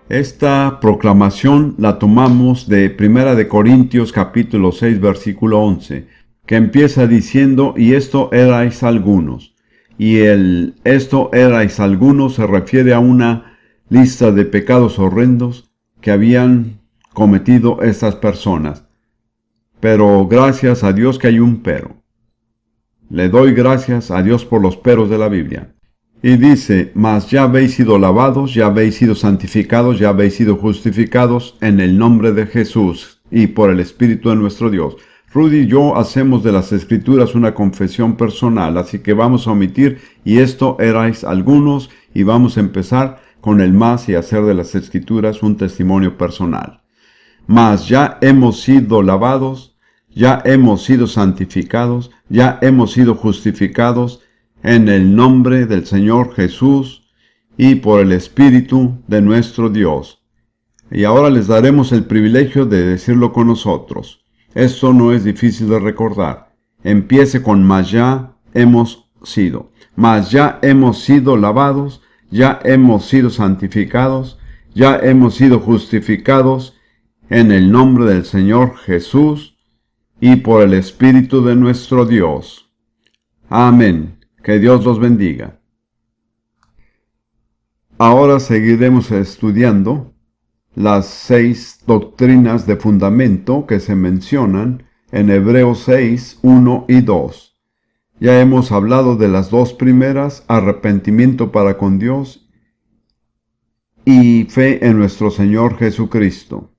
Esta proclamación la tomamos de Primera de Corintios capítulo 6 versículo 11, que empieza diciendo, y esto erais algunos. Y el esto erais algunos se refiere a una lista de pecados horrendos que habían cometido estas personas. Pero gracias a Dios que hay un pero. Le doy gracias a Dios por los peros de la Biblia. Y dice, mas ya habéis sido lavados, ya habéis sido santificados, ya habéis sido justificados en el nombre de Jesús y por el Espíritu de nuestro Dios. Rudy y yo hacemos de las Escrituras una confesión personal, así que vamos a omitir, y esto erais algunos, y vamos a empezar con el más y hacer de las Escrituras un testimonio personal. Mas ya hemos sido lavados, ya hemos sido santificados, ya hemos sido justificados, en el nombre del Señor Jesús y por el Espíritu de nuestro Dios. Y ahora les daremos el privilegio de decirlo con nosotros. Esto no es difícil de recordar. Empiece con mas ya hemos sido. Mas ya hemos sido lavados, ya hemos sido santificados, ya hemos sido justificados en el nombre del Señor Jesús y por el Espíritu de nuestro Dios. Amén. Que Dios los bendiga. Ahora seguiremos estudiando las 6 doctrinas de fundamento que se mencionan en Hebreos 6, 1 y 2. Ya hemos hablado de las dos primeras, arrepentimiento para con Dios y fe en nuestro Señor Jesucristo.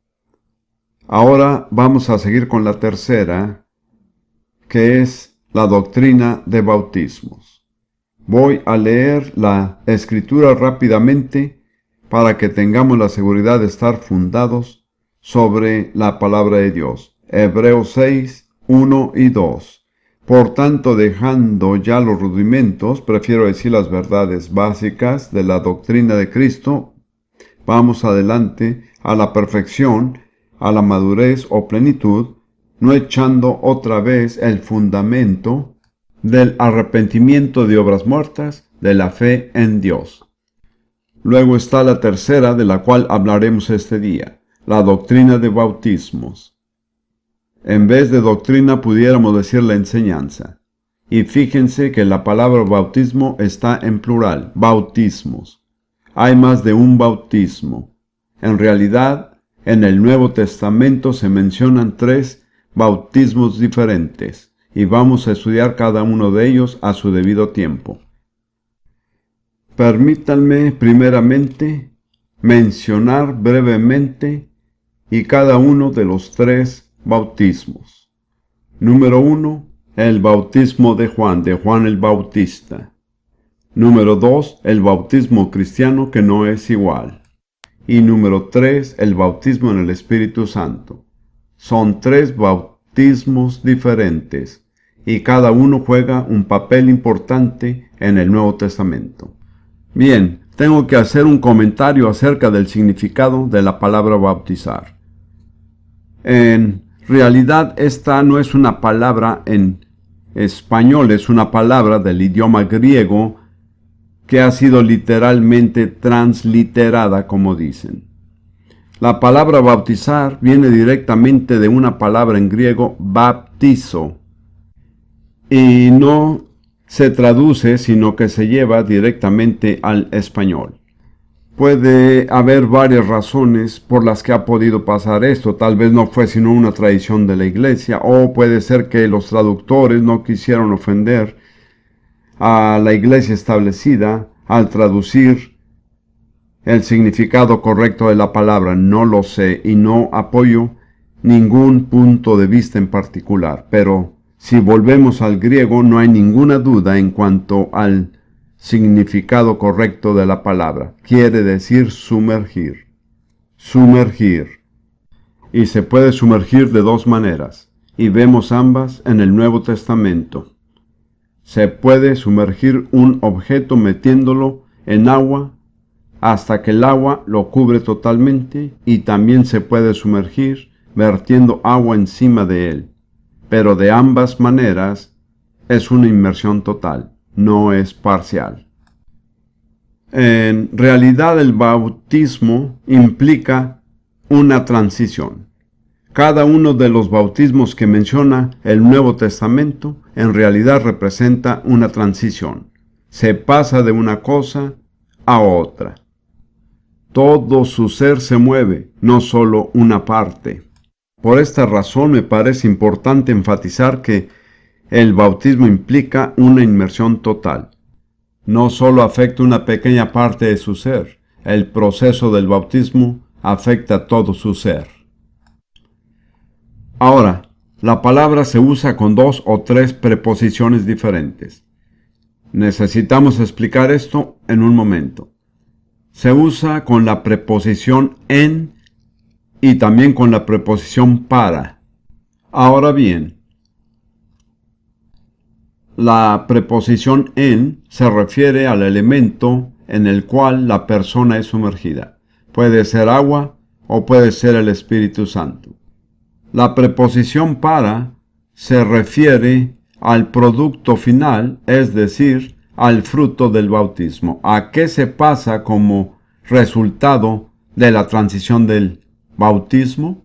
Ahora vamos a seguir con la tercera, que es la doctrina de bautismos. Voy a leer la Escritura rápidamente para que tengamos la seguridad de estar fundados sobre la palabra de Dios. Hebreos 6, 1 y 2. Por tanto, dejando ya los rudimentos, prefiero decir las verdades básicas de la doctrina de Cristo, vamos adelante a la perfección, a la madurez o plenitud, no echando otra vez el fundamento del arrepentimiento de obras muertas, de la fe en Dios. Luego está la tercera, de la cual hablaremos este día, la doctrina de bautismos. En vez de doctrina pudiéramos decir la enseñanza. Y fíjense que la palabra bautismo está en plural, bautismos. Hay más de un bautismo. En realidad, en el Nuevo Testamento se mencionan 3 bautismos diferentes. Y vamos a estudiar cada uno de ellos a su debido tiempo. Permítanme primeramente mencionar brevemente y cada uno de los 3 bautismos. Número 1, el bautismo de Juan el Bautista. Número 2, el bautismo cristiano que no es igual. Y número 3, el bautismo en el Espíritu Santo. Son 3 bautismos diferentes y cada uno juega un papel importante en el Nuevo Testamento. Bien, tengo que hacer un comentario acerca del significado de la palabra bautizar. En realidad esta no es una palabra en español, es una palabra del idioma griego que ha sido literalmente transliterada, como dicen. La palabra bautizar viene directamente de una palabra en griego, baptizo, y no se traduce, sino que se lleva directamente al español. Puede haber varias razones por las que ha podido pasar esto. Tal vez no fue sino una tradición de la iglesia, o puede ser que los traductores no quisieron ofender a la iglesia establecida al traducir el significado correcto de la palabra. No lo sé y no apoyo ningún punto de vista en particular, pero si volvemos al griego no hay ninguna duda en cuanto al significado correcto de la palabra. Quiere decir sumergir. Sumergir. Y se puede sumergir de 2 maneras, y vemos ambas en el Nuevo Testamento. Se puede sumergir un objeto metiéndolo en agua hasta que el agua lo cubre totalmente, y también se puede sumergir vertiendo agua encima de él. Pero de ambas maneras es una inmersión total, no es parcial. En realidad el bautismo implica una transición. Cada uno de los bautismos que menciona el Nuevo Testamento en realidad representa una transición. Se pasa de una cosa a otra. Todo su ser se mueve, no solo una parte. Por esta razón me parece importante enfatizar que el bautismo implica una inmersión total. No solo afecta una pequeña parte de su ser, el proceso del bautismo afecta todo su ser. Ahora, la palabra se usa con 2 o 3 preposiciones diferentes. Necesitamos explicar esto en un momento. Se usa con la preposición en y también con la preposición para. Ahora bien, la preposición en se refiere al elemento en el cual la persona es sumergida. Puede ser agua o puede ser el Espíritu Santo. La preposición para se refiere al producto final, es decir, al fruto del bautismo. ¿A qué se pasa como resultado de la transición del bautismo?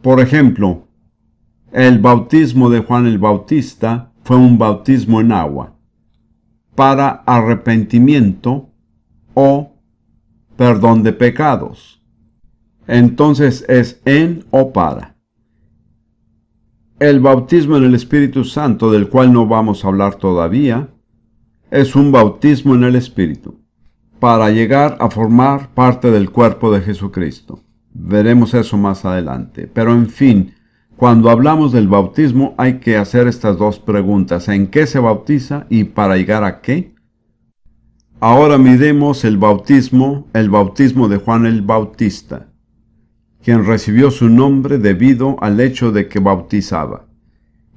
Por ejemplo, el bautismo de Juan el Bautista fue un bautismo en agua para arrepentimiento o perdón de pecados. Entonces es en o para. El bautismo en el Espíritu Santo, del cual no vamos a hablar todavía, es un bautismo en el Espíritu, para llegar a formar parte del cuerpo de Jesucristo. Veremos eso más adelante. Pero en fin, cuando hablamos del bautismo hay que hacer estas 2 preguntas. ¿En qué se bautiza y para llegar a qué? Ahora miremos el bautismo de Juan el Bautista, quien recibió su nombre debido al hecho de que bautizaba.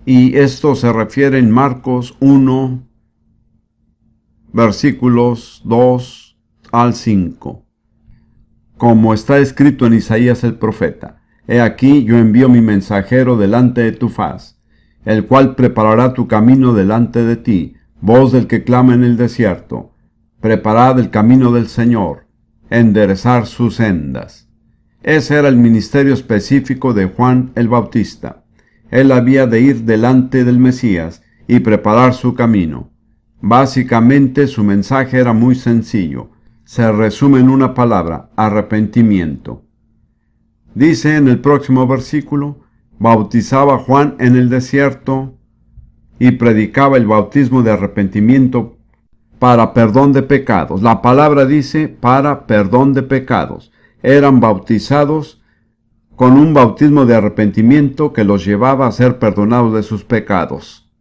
Y esto se refiere en Marcos 1, versículos 2 al 5. Como está escrito en Isaías el profeta: He aquí yo envío mi mensajero delante de tu faz, el cual preparará tu camino delante de ti, voz del que clama en el desierto: preparad el camino del Señor, enderezar sus sendas. Ese era el ministerio específico de Juan el Bautista. Él había de ir delante del Mesías y preparar su camino. Básicamente su mensaje era muy sencillo. Se resume en una palabra: arrepentimiento. Dice en el próximo versículo: bautizaba Juan en el desierto y predicaba el bautismo de arrepentimiento para perdón de pecados. La palabra dice para perdón de pecados. Eran bautizados con un bautismo de arrepentimiento que los llevaba a ser perdonados de sus pecados.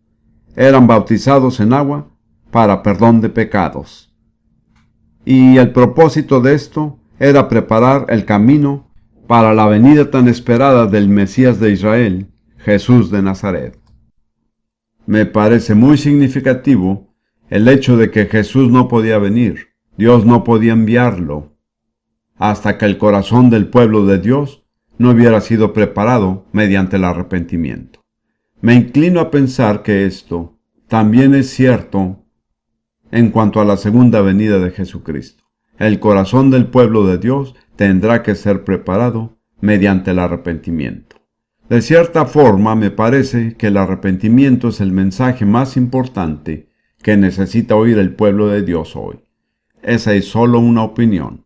Eran bautizados en agua para perdón de pecados. Y el propósito de esto era preparar el camino para la venida tan esperada del Mesías de Israel, Jesús de Nazaret. Me parece muy significativo el hecho de que Jesús no podía venir, Dios no podía enviarlo, hasta que el corazón del pueblo de Dios no hubiera sido preparado mediante el arrepentimiento. Me inclino a pensar que esto también es cierto en cuanto a la segunda venida de Jesucristo. El corazón del pueblo de Dios tendrá que ser preparado mediante el arrepentimiento. De cierta forma, me parece que el arrepentimiento es el mensaje más importante que necesita oír el pueblo de Dios hoy. Esa es solo una opinión.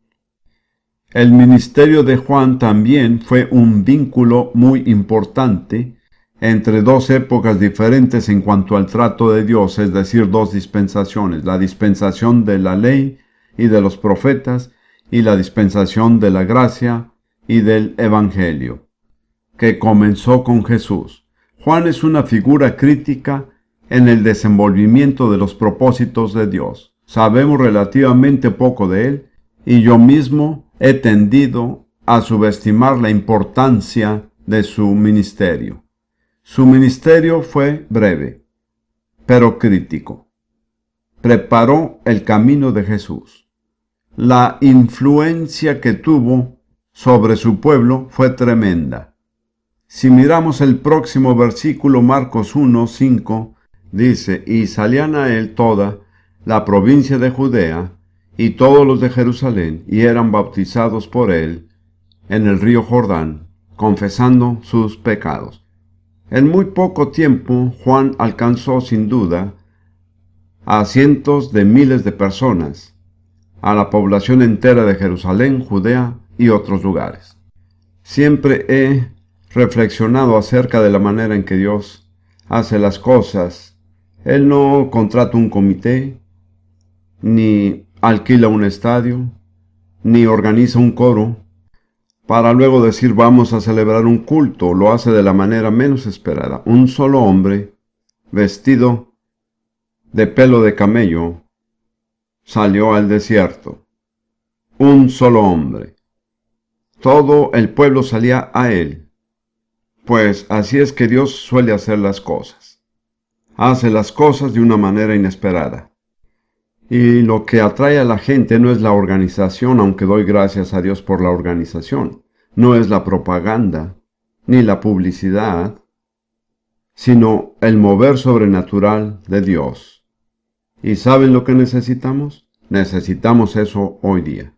El ministerio de Juan también fue un vínculo muy importante entre 2 épocas diferentes en cuanto al trato de Dios, es decir, 2 dispensaciones: la dispensación de la ley y de los profetas y la dispensación de la gracia y del evangelio, que comenzó con Jesús. Juan es una figura crítica en el desenvolvimiento de los propósitos de Dios. Sabemos relativamente poco de él, y yo mismo he tendido a subestimar la importancia de su ministerio. Su ministerio fue breve, pero crítico. Preparó el camino de Jesús. La influencia que tuvo sobre su pueblo fue tremenda. Si miramos el próximo versículo, Marcos 1:5, dice: y salían a él toda la provincia de Judea y todos los de Jerusalén, y eran bautizados por él en el río Jordán, confesando sus pecados. En muy poco tiempo, Juan alcanzó sin duda a cientos de miles de personas, a la población entera de Jerusalén, Judea y otros lugares. Siempre he reflexionado acerca de la manera en que Dios hace las cosas. Él no contrata un comité, ni alquila un estadio, ni organiza un coro, para luego decir vamos a celebrar un culto. Lo hace de la manera menos esperada. Un solo hombre, vestido de pelo de camello, salió al desierto. Un solo hombre. Todo el pueblo salía a él. Pues así es que Dios suele hacer las cosas. Hace las cosas de una manera inesperada. Y lo que atrae a la gente no es la organización, aunque doy gracias a Dios por la organización. No es la propaganda, ni la publicidad, sino el mover sobrenatural de Dios. ¿Y saben lo que necesitamos? Necesitamos eso hoy día.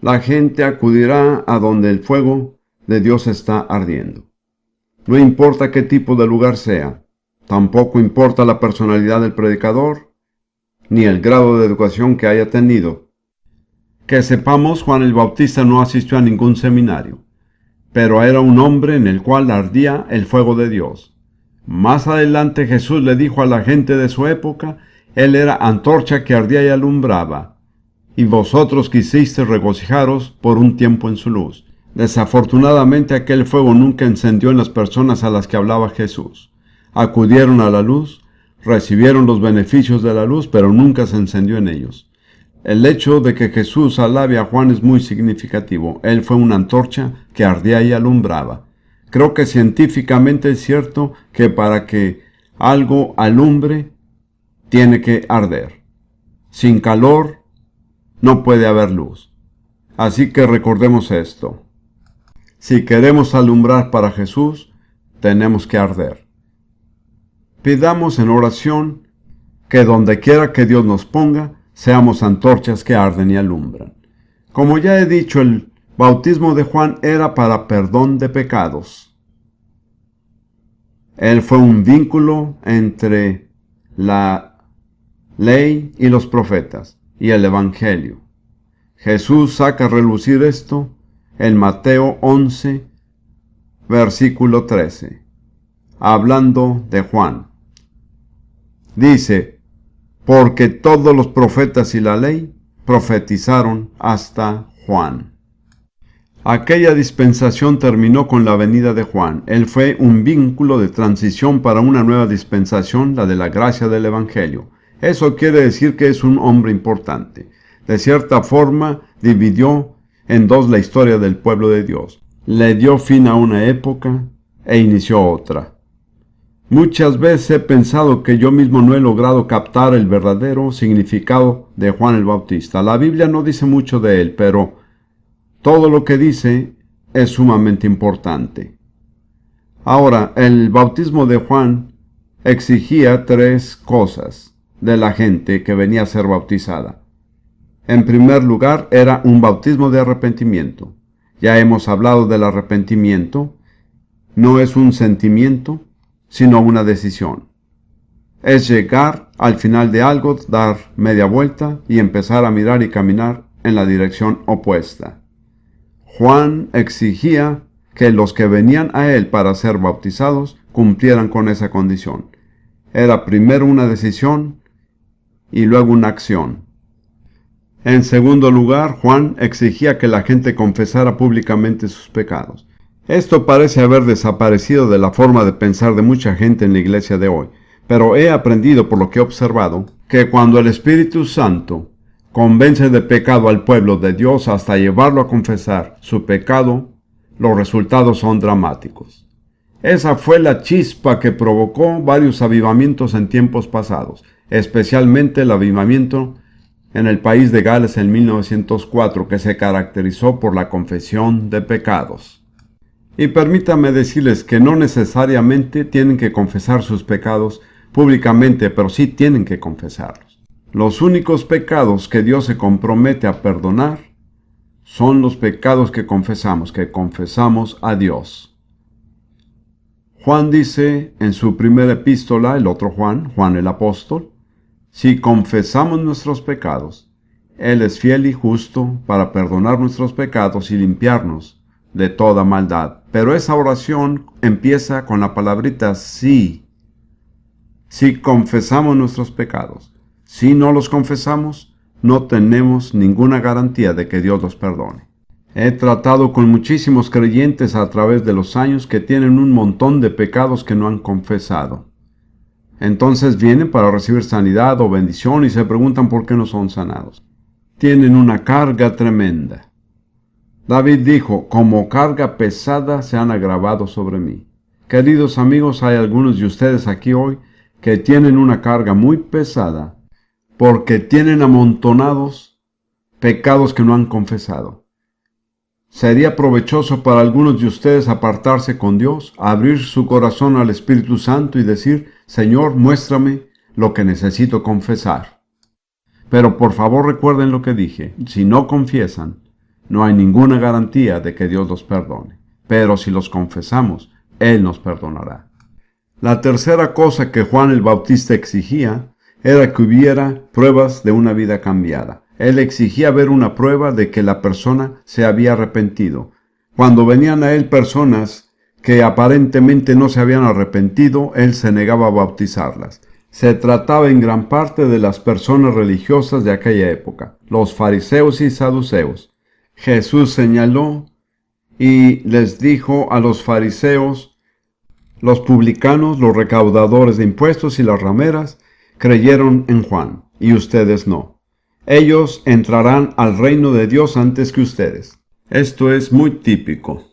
La gente acudirá a donde el fuego de Dios está ardiendo. No importa qué tipo de lugar sea, tampoco importa la personalidad del predicador, ni el grado de educación que haya tenido. Que sepamos, Juan el Bautista no asistió a ningún seminario, pero era un hombre en el cual ardía el fuego de Dios. Más adelante Jesús le dijo a la gente de su época, él era antorcha que ardía y alumbraba, y vosotros quisisteis regocijaros por un tiempo en su luz. Desafortunadamente aquel fuego nunca encendió en las personas a las que hablaba Jesús. Acudieron a la luz, recibieron los beneficios de la luz, pero nunca se encendió en ellos. El hecho de que Jesús alabe a Juan es muy significativo. Él fue una antorcha que ardía y alumbraba. Creo que científicamente es cierto que para que algo alumbre, tiene que arder. Sin calor, no puede haber luz. Así que recordemos esto. Si queremos alumbrar para Jesús, tenemos que arder. Pidamos en oración que donde quiera que Dios nos ponga, seamos antorchas que arden y alumbran. Como ya he dicho, el bautismo de Juan era para perdón de pecados. Él fue un vínculo entre la ley y los profetas y el Evangelio. Jesús saca a relucir esto en Mateo 11, versículo 13, hablando de Juan. Dice, porque todos los profetas y la ley profetizaron hasta Juan. Aquella dispensación terminó con la venida de Juan. Él fue un vínculo de transición para una nueva dispensación, la de la gracia del Evangelio. Eso quiere decir que es un hombre importante. De cierta forma, dividió en dos la historia del pueblo de Dios. Le dio fin a una época e inició otra. Muchas veces he pensado que yo mismo no he logrado captar el verdadero significado de Juan el Bautista. La Biblia no dice mucho de él, pero todo lo que dice es sumamente importante. Ahora, el bautismo de Juan exigía tres cosas de la gente que venía a ser bautizada. En primer lugar, era un bautismo de arrepentimiento. Ya hemos hablado del arrepentimiento. No es un sentimiento, sino una decisión. Es llegar al final de algo, dar media vuelta y empezar a mirar y caminar en la dirección opuesta. Juan exigía que los que venían a él para ser bautizados cumplieran con esa condición. Era primero una decisión y luego una acción. En segundo lugar, Juan exigía que la gente confesara públicamente sus pecados. Esto parece haber desaparecido de la forma de pensar de mucha gente en la iglesia de hoy, pero he aprendido por lo que he observado que cuando el Espíritu Santo convence de pecado al pueblo de Dios hasta llevarlo a confesar su pecado, los resultados son dramáticos. Esa fue la chispa que provocó varios avivamientos en tiempos pasados, especialmente el avivamiento en el país de Gales en 1904, que se caracterizó por la confesión de pecados. Y permítame decirles que no necesariamente tienen que confesar sus pecados públicamente, pero sí tienen que confesarlos. Los únicos pecados que Dios se compromete a perdonar son los pecados que confesamos a Dios. Juan dice en su primera epístola, el otro Juan, Juan el apóstol, si confesamos nuestros pecados, Él es fiel y justo para perdonar nuestros pecados y limpiarnos de toda maldad. Pero esa oración empieza con la palabrita sí. Si confesamos nuestros pecados. Si no los confesamos, no tenemos ninguna garantía de que Dios los perdone. He tratado con muchísimos creyentes a través de los años que tienen un montón de pecados que no han confesado. Entonces vienen para recibir sanidad o bendición y se preguntan por qué no son sanados. Tienen una carga tremenda. David dijo, como carga pesada se han agravado sobre mí. Queridos amigos, hay algunos de ustedes aquí hoy que tienen una carga muy pesada porque tienen amontonados pecados que no han confesado. Sería provechoso para algunos de ustedes apartarse con Dios, abrir su corazón al Espíritu Santo y decir, Señor, muéstrame lo que necesito confesar. Pero por favor recuerden lo que dije, si no confiesan, no hay ninguna garantía de que Dios los perdone. Pero si los confesamos, Él nos perdonará. La tercera cosa que Juan el Bautista exigía era que hubiera pruebas de una vida cambiada. Él exigía ver una prueba de que la persona se había arrepentido. Cuando venían a él personas que aparentemente no se habían arrepentido, él se negaba a bautizarlas. Se trataba en gran parte de las personas religiosas de aquella época, los fariseos y saduceos. Jesús señaló y les dijo a los fariseos, los publicanos, los recaudadores de impuestos y las rameras, creyeron en Juan, y ustedes no. Ellos entrarán al reino de Dios antes que ustedes. Esto es muy típico.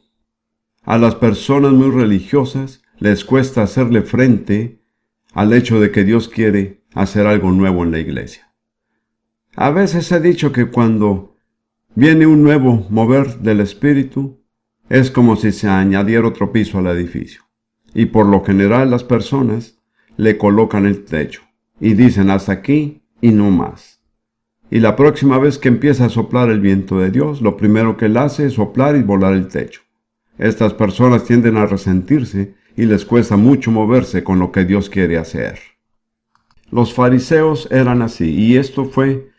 A las personas muy religiosas les cuesta hacerle frente al hecho de que Dios quiere hacer algo nuevo en la iglesia. A veces he dicho que cuando viene un nuevo mover del Espíritu, es como si se añadiera otro piso al edificio. Y por lo general las personas le colocan el techo y dicen hasta aquí y no más. Y la próxima vez que empieza a soplar el viento de Dios, lo primero que él hace es soplar y volar el techo. Estas personas tienden a resentirse y les cuesta mucho moverse con lo que Dios quiere hacer. Los fariseos eran así, y esto fue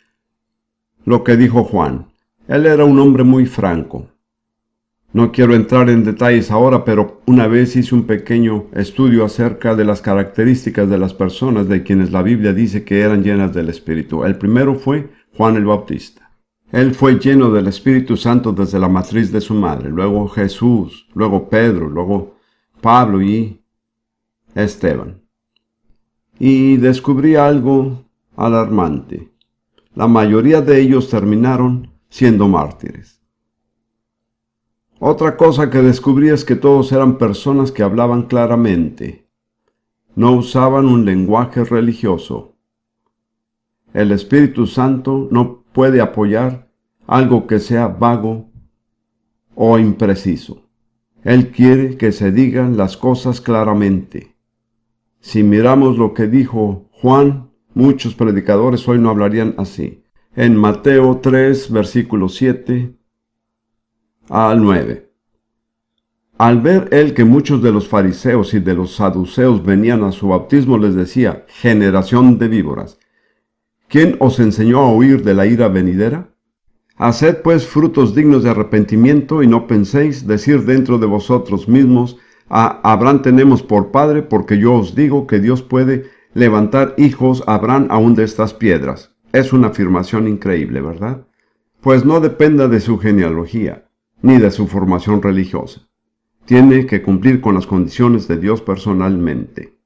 lo que dijo Juan. Él era un hombre muy franco. No quiero entrar en detalles ahora, pero una vez hice un pequeño estudio acerca de las características de las personas de quienes la Biblia dice que eran llenas del Espíritu. El primero fue Juan el Bautista. Él fue lleno del Espíritu Santo desde la matriz de su madre, luego Jesús, luego Pedro, luego Pablo y Esteban. Y descubrí algo alarmante. La mayoría de ellos terminaron siendo mártires. Otra cosa que descubrí es que todos eran personas que hablaban claramente. No usaban un lenguaje religioso. El Espíritu Santo no puede apoyar algo que sea vago o impreciso. Él quiere que se digan las cosas claramente. Si miramos lo que dijo Juan, muchos predicadores hoy no hablarían así. En Mateo 3, versículos 7 al 9. Al ver él que muchos de los fariseos y de los saduceos venían a su bautismo, les decía, generación de víboras, ¿quién os enseñó a huir de la ira venidera? Haced pues frutos dignos de arrepentimiento y no penséis decir dentro de vosotros mismos, a Abraham tenemos por padre, porque yo os digo que Dios puede levantar hijos a Abraham aún de estas piedras. Es una afirmación increíble, ¿verdad? Pues no dependa de su genealogía, ni de su formación religiosa. Tiene que cumplir con las condiciones de Dios personalmente.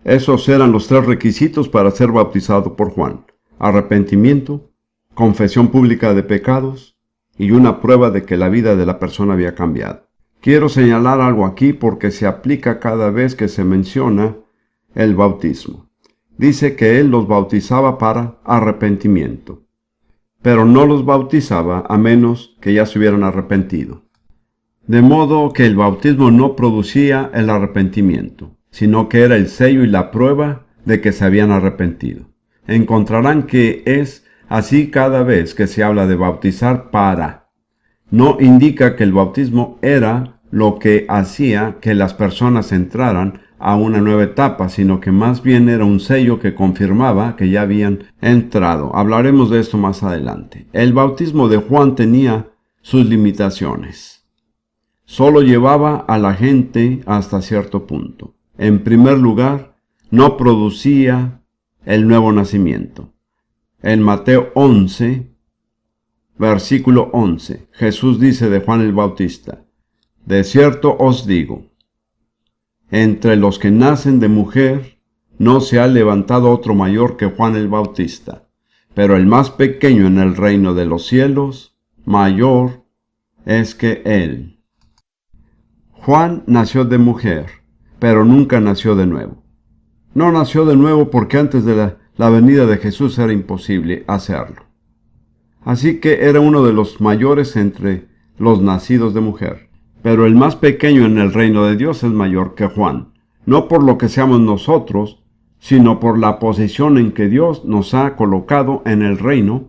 Esos eran los 3 requisitos para ser bautizado por Juan: arrepentimiento, confesión pública de pecados y una prueba de que la vida de la persona había cambiado. Quiero señalar algo aquí porque se aplica cada vez que se menciona el bautismo. Dice que él los bautizaba para arrepentimiento, pero no los bautizaba a menos que ya se hubieran arrepentido. De modo que el bautismo no producía el arrepentimiento, sino que era el sello y la prueba de que se habían arrepentido. Encontrarán que es así cada vez que se habla de bautizar para. No indica que el bautismo era lo que hacía que las personas entraran a una nueva etapa, sino que más bien era un sello que confirmaba que ya habían entrado. Hablaremos de esto más adelante. El bautismo de Juan tenía sus limitaciones. Solo llevaba a la gente hasta cierto punto. En primer lugar, no producía el nuevo nacimiento. En Mateo 11, versículo 11, Jesús dice de Juan el Bautista: de cierto os digo, entre los que nacen de mujer no se ha levantado otro mayor que Juan el Bautista, pero el más pequeño en el reino de los cielos, mayor es que él. Juan nació de mujer, pero nunca nació de nuevo. No nació de nuevo porque antes de la venida de Jesús era imposible hacerlo. Así que era uno de los mayores entre los nacidos de mujer. Pero el más pequeño en el reino de Dios es mayor que Juan, no por lo que seamos nosotros, sino por la posición en que Dios nos ha colocado en el reino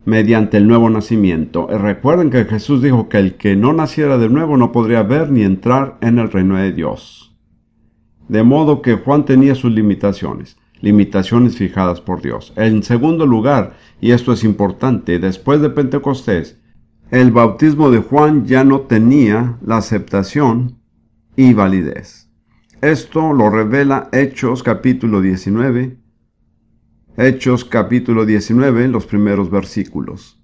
mediante el nuevo nacimiento. Recuerden que Jesús dijo que el que no naciera de nuevo no podría ver ni entrar en el reino de Dios. De modo que Juan tenía sus limitaciones fijadas por Dios. En segundo lugar, y esto es importante, después de Pentecostés, el bautismo de Juan ya no tenía la aceptación y validez. Esto lo revela Hechos capítulo 19. Hechos capítulo 19, los primeros versículos.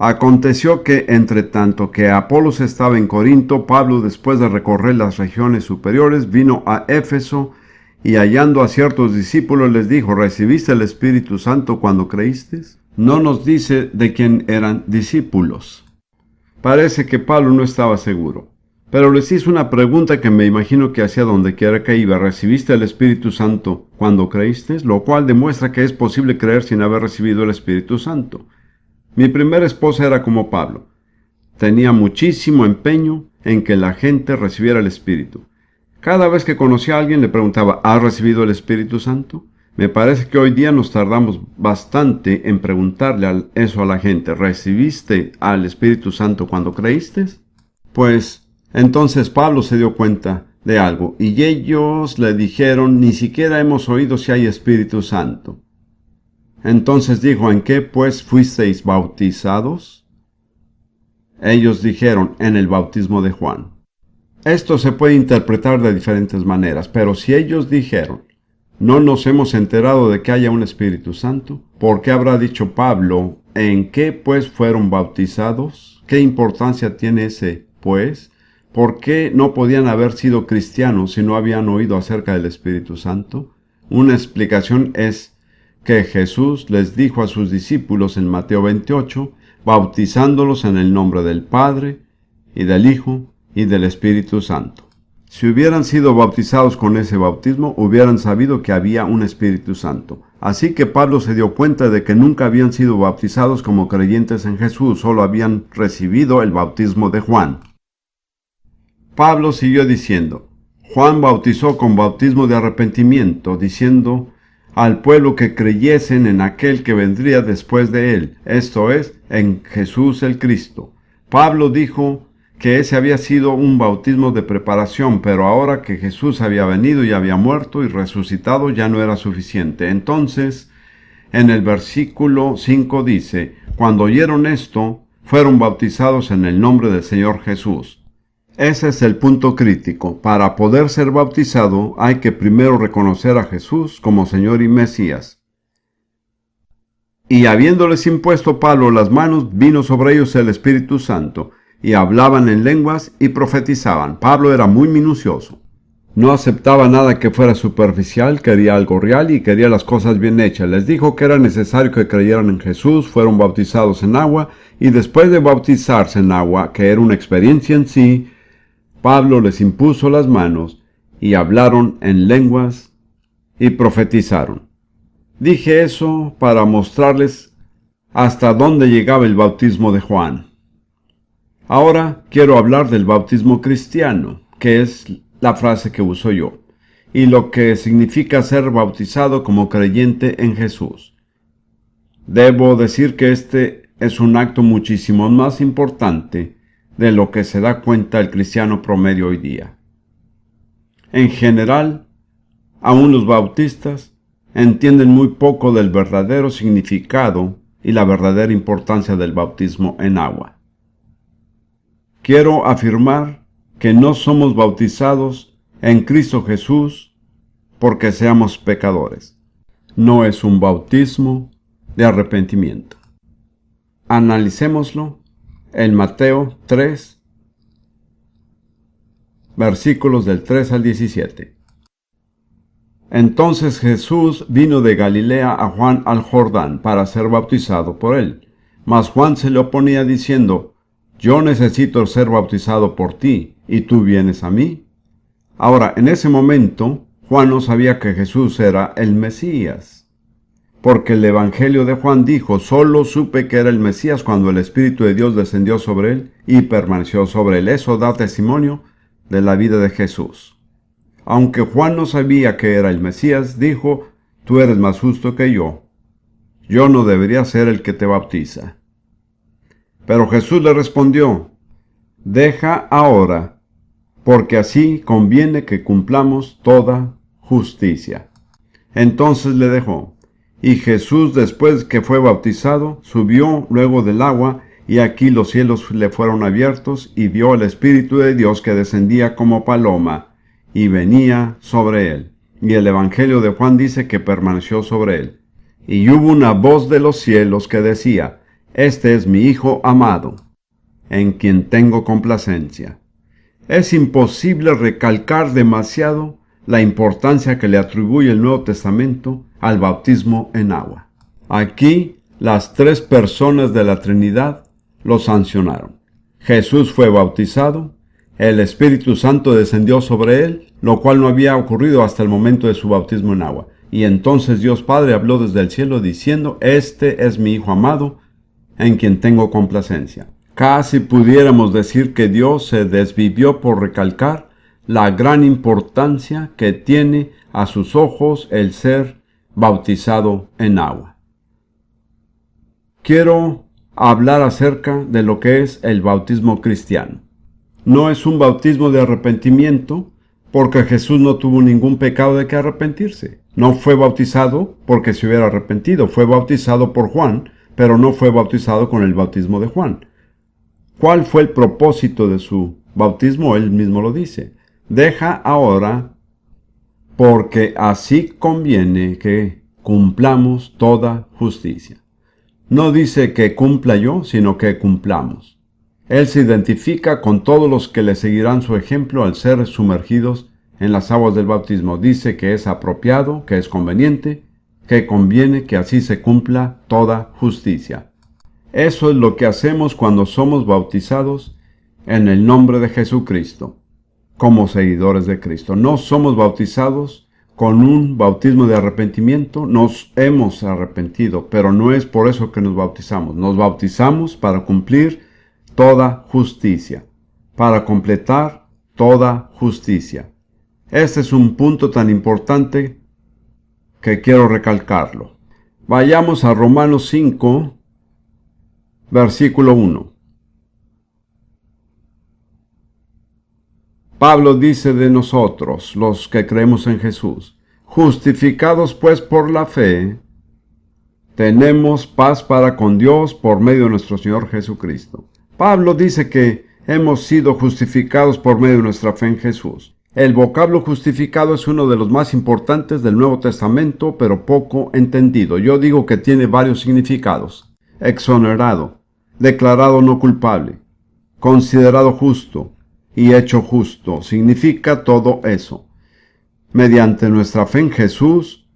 Aconteció que, entre tanto que Apolos estaba en Corinto, Pablo, después de recorrer las regiones superiores, vino a Éfeso, y hallando a ciertos discípulos les dijo: ¿recibiste el Espíritu Santo cuando creíste? No nos dice de quién eran discípulos. Parece que Pablo no estaba seguro, pero les hizo una pregunta que me imagino que hacía donde quiera que iba: ¿recibiste el Espíritu Santo cuando creíste? Lo cual demuestra que es posible creer sin haber recibido el Espíritu Santo. Mi primera esposa era como Pablo. Tenía muchísimo empeño en que la gente recibiera el Espíritu. Cada vez que conocía a alguien le preguntaba: ¿has recibido el Espíritu Santo? Me parece que hoy día nos tardamos bastante en preguntarle eso a la gente: ¿recibiste al Espíritu Santo cuando creíste? Pues entonces Pablo se dio cuenta de algo, y ellos le dijeron: ni siquiera hemos oído si hay Espíritu Santo. Entonces dijo: ¿en qué pues fuisteis bautizados? Ellos dijeron: en el bautismo de Juan. Esto se puede interpretar de diferentes maneras, pero si ellos dijeron: no nos hemos enterado de que haya un Espíritu Santo, ¿por qué habrá dicho Pablo: en qué pues fueron bautizados? ¿Qué importancia tiene ese pues? ¿Por qué no podían haber sido cristianos si no habían oído acerca del Espíritu Santo? Una explicación es que Jesús les dijo a sus discípulos en Mateo 28, bautizándolos en el nombre del Padre, y del Hijo, y del Espíritu Santo. Si hubieran sido bautizados con ese bautismo, hubieran sabido que había un Espíritu Santo. Así que Pablo se dio cuenta de que nunca habían sido bautizados como creyentes en Jesús, solo habían recibido el bautismo de Juan. Pablo siguió diciendo: Juan bautizó con bautismo de arrepentimiento, diciendo al pueblo que creyesen en aquel que vendría después de él, esto es, en Jesús el Cristo. Pablo dijo que ese había sido un bautismo de preparación, pero ahora que Jesús había venido y había muerto y resucitado, ya no era suficiente. Entonces, en el versículo 5 dice: cuando oyeron esto, fueron bautizados en el nombre del Señor Jesús. Ese es el punto crítico. Para poder ser bautizado, hay que primero reconocer a Jesús como Señor y Mesías. Y habiéndoles impuesto Pablo las manos, vino sobre ellos el Espíritu Santo, y hablaban en lenguas y profetizaban. Pablo era muy minucioso. No aceptaba nada que fuera superficial, quería algo real y quería las cosas bien hechas. Les dijo que era necesario que creyeran en Jesús, fueron bautizados en agua, y después de bautizarse en agua, que era una experiencia en sí, Pablo les impuso las manos, y hablaron en lenguas y profetizaron. Dije eso para mostrarles hasta dónde llegaba el bautismo de Juan. Ahora quiero hablar del bautismo cristiano, que es la frase que uso yo. y lo que significa ser bautizado como creyente en Jesús. Debo decir que este es un acto muchísimo más importante de lo que se da cuenta el cristiano promedio hoy día. En general, aún los bautistas entienden muy poco del verdadero significado y la verdadera importancia del bautismo en agua. Quiero afirmar que no somos bautizados en Cristo Jesús porque seamos pecadores. No es un bautismo de arrepentimiento. Analicémoslo en Mateo 3, versículos del 3 al 17. Entonces Jesús vino de Galilea a Juan al Jordán para ser bautizado por él. Mas Juan se le oponía diciendo: Yo necesito ser bautizado por ti, ¿y tú vienes a mí? Ahora, en ese momento, Juan no sabía que Jesús era el Mesías, porque el Evangelio de Juan dijo: Solo supe que era el Mesías cuando el Espíritu de Dios descendió sobre él y permaneció sobre él. Eso da testimonio de la vida de Jesús. Aunque Juan no sabía que era el Mesías, dijo: Tú eres más justo que yo. Yo no debería ser el que te bautiza. Pero Jesús le respondió: Deja ahora, porque así conviene que cumplamos toda justicia. Entonces le dejó. Y Jesús, después que fue bautizado, subió luego del agua, y aquí los cielos le fueron abiertos, y vio al Espíritu de Dios que descendía como paloma, y venía sobre él. Y el Evangelio de Juan dice que permaneció sobre él. Y hubo una voz de los cielos que decía: Este es mi Hijo amado, en quien tengo complacencia. Es imposible recalcar demasiado la importancia que le atribuye el Nuevo Testamento al bautismo en agua. Aquí las tres personas de la Trinidad lo sancionaron. Jesús fue bautizado, el Espíritu Santo descendió sobre él, lo cual no había ocurrido hasta el momento de su bautismo en agua. Y entonces Dios Padre habló desde el cielo diciendo: Este es mi Hijo amado, en quien tengo complacencia. Casi pudiéramos decir que Dios se desvivió por recalcar la gran importancia que tiene a sus ojos el ser bautizado en agua. Quiero hablar acerca de lo que es el bautismo cristiano. No es un bautismo de arrepentimiento, porque Jesús no tuvo ningún pecado de que arrepentirse. No fue bautizado porque se hubiera arrepentido. Fue bautizado por Juan, pero no fue bautizado con el bautismo de Juan. ¿Cuál fue el propósito de su bautismo? Él mismo lo dice: Deja ahora, porque así conviene que cumplamos toda justicia. No dice que cumpla yo, sino que cumplamos. Él se identifica con todos los que le seguirán su ejemplo al ser sumergidos en las aguas del bautismo. Dice que es apropiado, que es conveniente, que conviene que así se cumpla toda justicia. Eso es lo que hacemos cuando somos bautizados en el nombre de Jesucristo, como seguidores de Cristo. No somos bautizados con un bautismo de arrepentimiento. Nos hemos arrepentido, pero no es por eso que nos bautizamos. Nos bautizamos para cumplir toda justicia, para completar toda justicia. Este es un punto tan importante que quiero recalcarlo. Vayamos a Romanos 5, versículo 1. Pablo dice de nosotros, los que creemos en Jesús: Justificados pues por la fe, tenemos paz para con Dios por medio de nuestro Señor Jesucristo. Pablo dice que hemos sido justificados por medio de nuestra fe en Jesús. El vocablo justificado es uno de los más importantes del Nuevo Testamento, pero poco entendido. Yo digo que tiene varios significados: exonerado, declarado no culpable, considerado justo y hecho justo. Significa todo eso. Mediante nuestra fe en Jesús,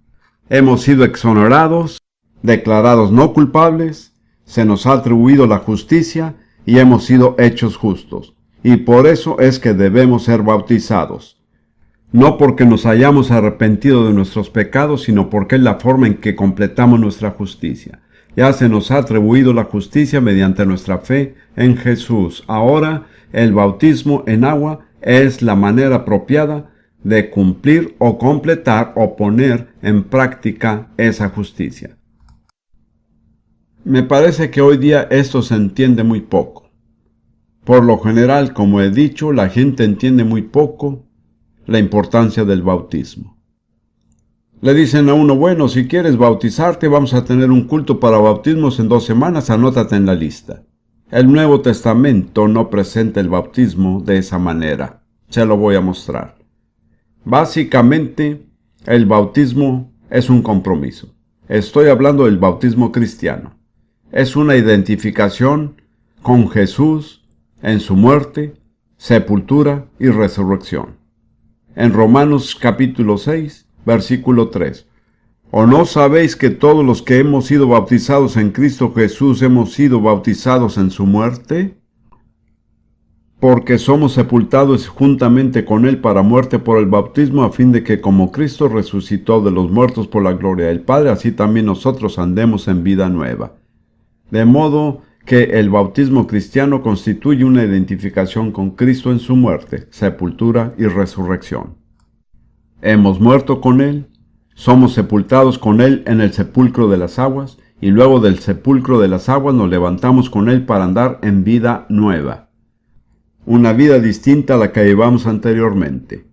hemos sido exonerados, declarados no culpables, se nos ha atribuido la justicia y hemos sido hechos justos. Y por eso es que debemos ser bautizados. No porque nos hayamos arrepentido de nuestros pecados, sino porque es la forma en que completamos nuestra justicia. Ya se nos ha atribuido la justicia mediante nuestra fe en Jesús. Ahora, el bautismo en agua es la manera apropiada de cumplir o completar o poner en práctica esa justicia. Me parece que hoy día esto se entiende muy poco. Por lo general, como he dicho, la gente entiende muy poco la importancia del bautismo. Le dicen a uno, bueno, si quieres bautizarte, vamos a tener un culto para bautismos en 2 semanas, anótate en la lista. El Nuevo Testamento no presenta el bautismo de esa manera. Se lo voy a mostrar. Básicamente, el bautismo es un compromiso. Estoy hablando del bautismo cristiano. Es una identificación con Jesús en su muerte, sepultura y resurrección. En Romanos capítulo 6, versículo 3. ¿O no sabéis que todos los que hemos sido bautizados en Cristo Jesús hemos sido bautizados en su muerte? Porque somos sepultados juntamente con Él para muerte por el bautismo, a fin de que como Cristo resucitó de los muertos por la gloria del Padre, así también nosotros andemos en vida nueva. De modo que el bautismo cristiano constituye una identificación con Cristo en su muerte, sepultura y resurrección. Hemos muerto con Él, somos sepultados con Él en el sepulcro de las aguas, y luego del sepulcro de las aguas nos levantamos con Él para andar en vida nueva. Una vida distinta a la que llevamos anteriormente.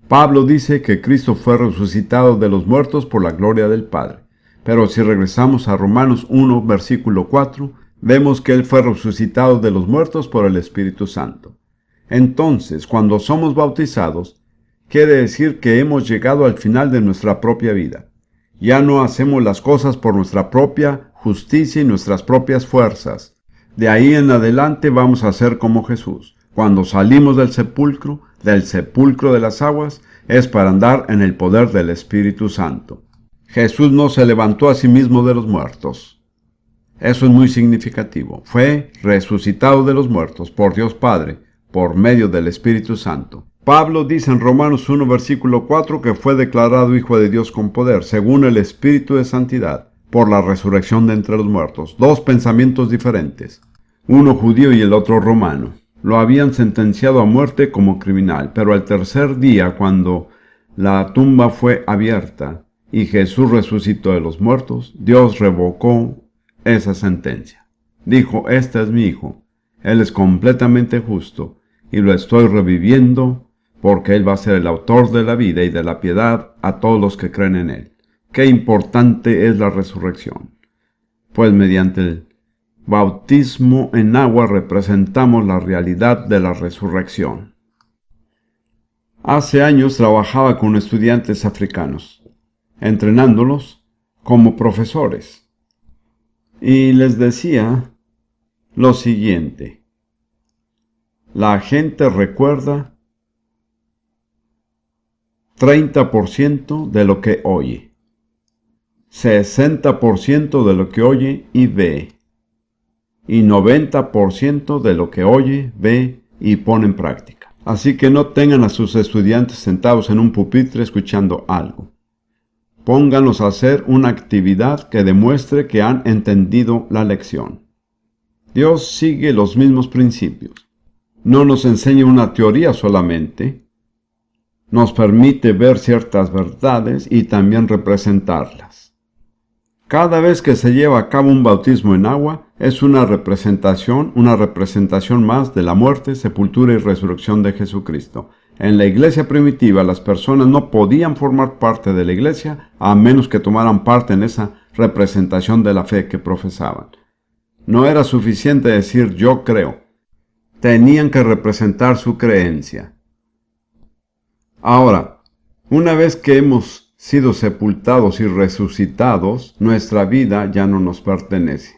Pablo dice que Cristo fue resucitado de los muertos por la gloria del Padre. Pero si regresamos a Romanos 1, versículo 4, vemos que Él fue resucitado de los muertos por el Espíritu Santo. Entonces, cuando somos bautizados, quiere decir que hemos llegado al final de nuestra propia vida. Ya no hacemos las cosas por nuestra propia justicia y nuestras propias fuerzas. De ahí en adelante vamos a ser como Jesús. Cuando salimos del sepulcro de las aguas, es para andar en el poder del Espíritu Santo. Jesús no se levantó a sí mismo de los muertos. Eso es muy significativo. Fue resucitado de los muertos por Dios Padre, por medio del Espíritu Santo. Pablo dice en Romanos 1, versículo 4, que fue declarado Hijo de Dios con poder, según el Espíritu de Santidad, por la resurrección de entre los muertos. 2 pensamientos diferentes, uno judío y el otro romano. Lo habían sentenciado a muerte como criminal, pero al tercer día, cuando la tumba fue abierta y Jesús resucitó de los muertos, Dios revocó esa sentencia. Dijo, este es mi Hijo, Él es completamente justo, y lo estoy reviviendo porque Él va a ser el autor de la vida y de la piedad a todos los que creen en Él. Qué importante es la resurrección. Pues mediante el bautismo en agua representamos la realidad de la resurrección. Hace años trabajaba con estudiantes africanos, entrenándolos como profesores. Y les decía lo siguiente: la gente recuerda 30% de lo que oye, 60% de lo que oye y ve, y 90% de lo que oye, ve y pone en práctica. Así que no tengan a sus estudiantes sentados en un pupitre escuchando algo. Pónganlos a hacer una actividad que demuestre que han entendido la lección. Dios sigue los mismos principios. No nos enseña una teoría solamente, nos permite ver ciertas verdades y también representarlas. Cada vez que se lleva a cabo un bautismo en agua, es una representación más de la muerte, sepultura y resurrección de Jesucristo. En la iglesia primitiva, las personas no podían formar parte de la iglesia a menos que tomaran parte en esa representación de la fe que profesaban. No era suficiente decir yo creo. Tenían que representar su creencia. Ahora, una vez que hemos sido sepultados y resucitados, nuestra vida ya no nos pertenece.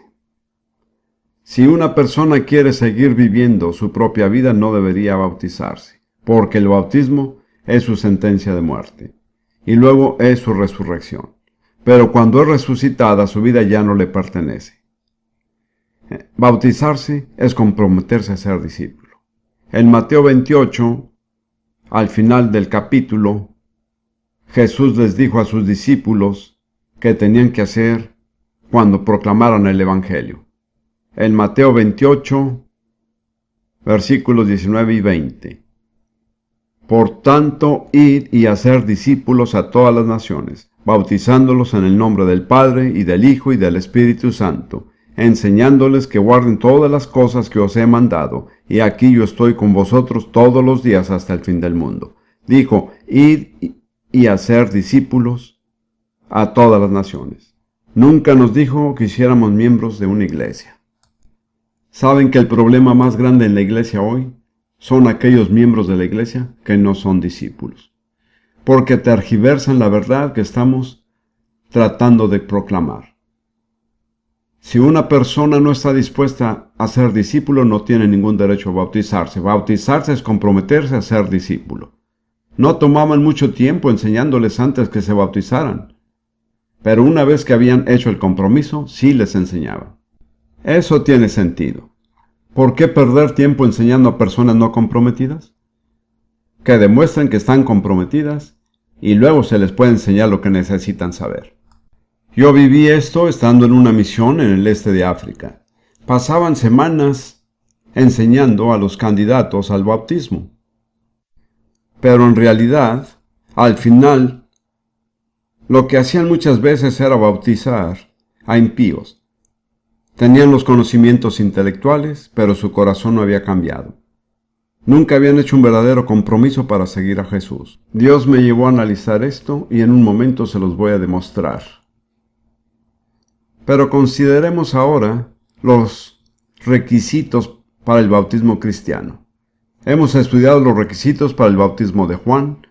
Si una persona quiere seguir viviendo su propia vida, no debería bautizarse, porque el bautismo es su sentencia de muerte, y luego es su resurrección. Pero cuando es resucitada, su vida ya no le pertenece. Bautizarse es comprometerse a ser discípulo. En Mateo 28, al final del capítulo, Jesús les dijo a sus discípulos qué tenían que hacer cuando proclamaran el Evangelio. En Mateo 28, versículos 19 y 20. Por tanto, id y hacer discípulos a todas las naciones, bautizándolos en el nombre del Padre, y del Hijo, y del Espíritu Santo, enseñándoles que guarden todas las cosas que os he mandado, y aquí yo estoy con vosotros todos los días hasta el fin del mundo. Dijo, id y hacer discípulos a todas las naciones. Nunca nos dijo que hiciéramos miembros de una iglesia. ¿Saben que el problema más grande en la iglesia hoy son aquellos miembros de la iglesia que no son discípulos? Porque tergiversan la verdad que estamos tratando de proclamar. Si una persona no está dispuesta a ser discípulo, no tiene ningún derecho a bautizarse. Bautizarse es comprometerse a ser discípulo. No tomaban mucho tiempo enseñándoles antes que se bautizaran, pero una vez que habían hecho el compromiso, sí les enseñaban. Eso tiene sentido. ¿Por qué perder tiempo enseñando a personas no comprometidas? Que demuestren que están comprometidas y luego se les puede enseñar lo que necesitan saber. Yo viví esto estando en una misión en el este de África. Pasaban semanas enseñando a los candidatos al bautismo. Pero en realidad, al final, lo que hacían muchas veces era bautizar a impíos. Tenían los conocimientos intelectuales, pero su corazón no había cambiado. Nunca habían hecho un verdadero compromiso para seguir a Jesús. Dios me llevó a analizar esto y en un momento se los voy a demostrar. Pero consideremos ahora los requisitos para el bautismo cristiano. Hemos estudiado los requisitos para el bautismo de Juan.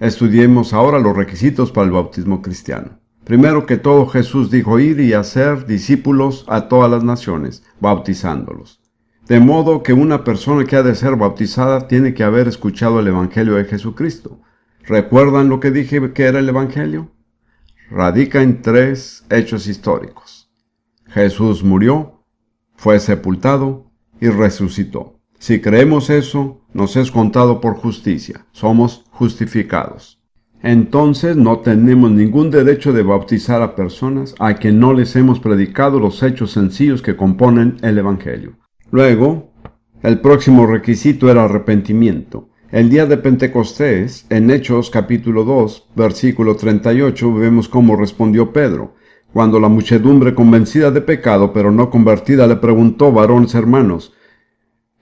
Estudiemos ahora los requisitos para el bautismo cristiano. Primero que todo, Jesús dijo ir y hacer discípulos a todas las naciones, bautizándolos. De modo que una persona que ha de ser bautizada tiene que haber escuchado el Evangelio de Jesucristo. ¿Recuerdan lo que dije que era el Evangelio? Radica en 3 hechos históricos. Jesús murió, fue sepultado y resucitó. Si creemos eso, nos es contado por justicia. Somos justificados. Entonces no tenemos ningún derecho de bautizar a personas a quien no les hemos predicado los hechos sencillos que componen el Evangelio. Luego, el próximo requisito era arrepentimiento. El día de Pentecostés, en Hechos capítulo 2, versículo 38, vemos cómo respondió Pedro. Cuando la muchedumbre convencida de pecado, pero no convertida, le preguntó, varones hermanos,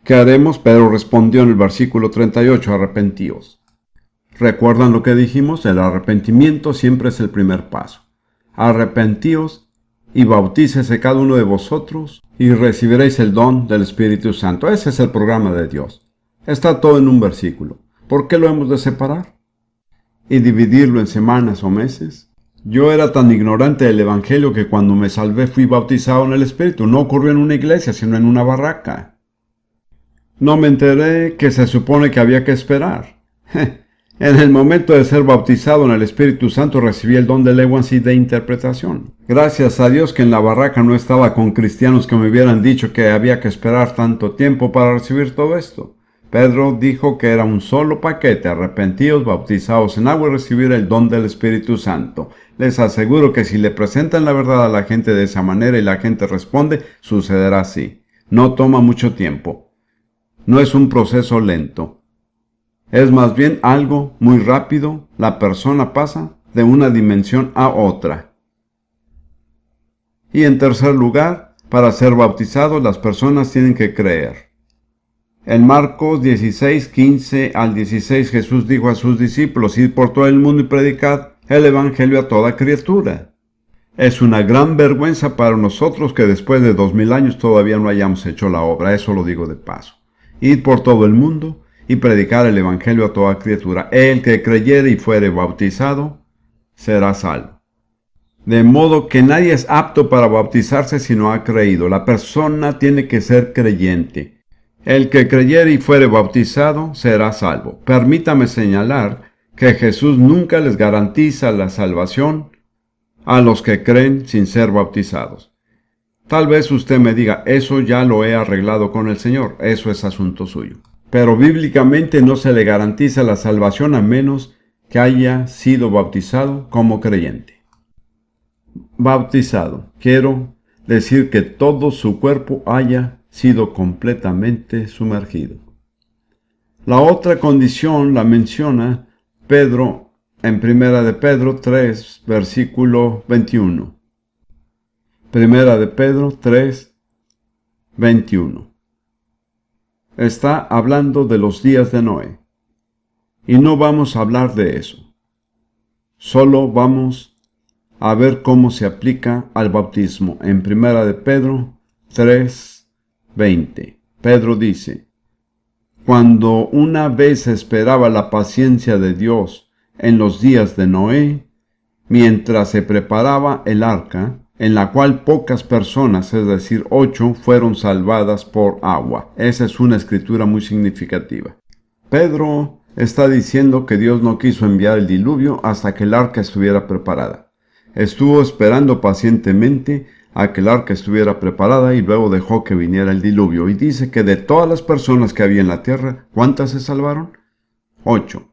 ¿qué haremos? Pedro respondió en el versículo 38, arrepentíos. ¿Recuerdan lo que dijimos? El arrepentimiento siempre es el primer paso. Arrepentíos y bautícese cada uno de vosotros y recibiréis el don del Espíritu Santo. Ese es el programa de Dios. Está todo en un versículo. ¿Por qué lo hemos de separar? ¿Y dividirlo en semanas o meses? Yo era tan ignorante del Evangelio que cuando me salvé fui bautizado en el Espíritu. No ocurrió en una iglesia, sino en una barraca. No me enteré que se supone que había que esperar. En el momento de ser bautizado en el Espíritu Santo recibí el don de lenguas y de interpretación. Gracias a Dios que en la barraca no estaba con cristianos que me hubieran dicho que había que esperar tanto tiempo para recibir todo esto. Pedro dijo que era un solo paquete, arrepentidos, bautizados en agua y recibir el don del Espíritu Santo. Les aseguro que si le presentan la verdad a la gente de esa manera y la gente responde, sucederá así. No toma mucho tiempo. No es un proceso lento. Es más bien algo muy rápido. La persona pasa de una dimensión a otra. Y en tercer lugar, para ser bautizados, las personas tienen que creer. En Marcos 16, 15 al 16, Jesús dijo a sus discípulos, id por todo el mundo y predicad el Evangelio a toda criatura. Es una gran vergüenza para nosotros que después de 2000 años todavía no hayamos hecho la obra. Eso lo digo de paso. Id por todo el mundo y predicar el Evangelio a toda criatura. El que creyere y fuere bautizado será salvo. De modo que nadie es apto para bautizarse si no ha creído. La persona tiene que ser creyente. El que creyere y fuere bautizado será salvo. Permítame señalar que Jesús nunca les garantiza la salvación a los que creen sin ser bautizados. Tal vez usted me diga, eso ya lo he arreglado con el Señor. Eso es asunto suyo. Pero bíblicamente no se le garantiza la salvación a menos que haya sido bautizado como creyente. Bautizado. Quiero decir que todo su cuerpo haya sido completamente sumergido. La otra condición la menciona Pedro en Primera de Pedro 3, versículo 21. Primera de Pedro 3, 21. Está hablando de los días de Noé. Y no vamos a hablar de eso. Solo vamos a ver cómo se aplica al bautismo. En Primera de Pedro 3, 20. Pedro dice: cuando una vez esperaba la paciencia de Dios en los días de Noé, mientras se preparaba el arca, en la cual pocas personas, es decir, 8, fueron salvadas por agua. Esa es una escritura muy significativa. Pedro está diciendo que Dios no quiso enviar el diluvio hasta que el arca estuviera preparada. Estuvo esperando pacientemente a que el arca estuviera preparada y luego dejó que viniera el diluvio. Y dice que de todas las personas que había en la tierra, ¿cuántas se salvaron? 8.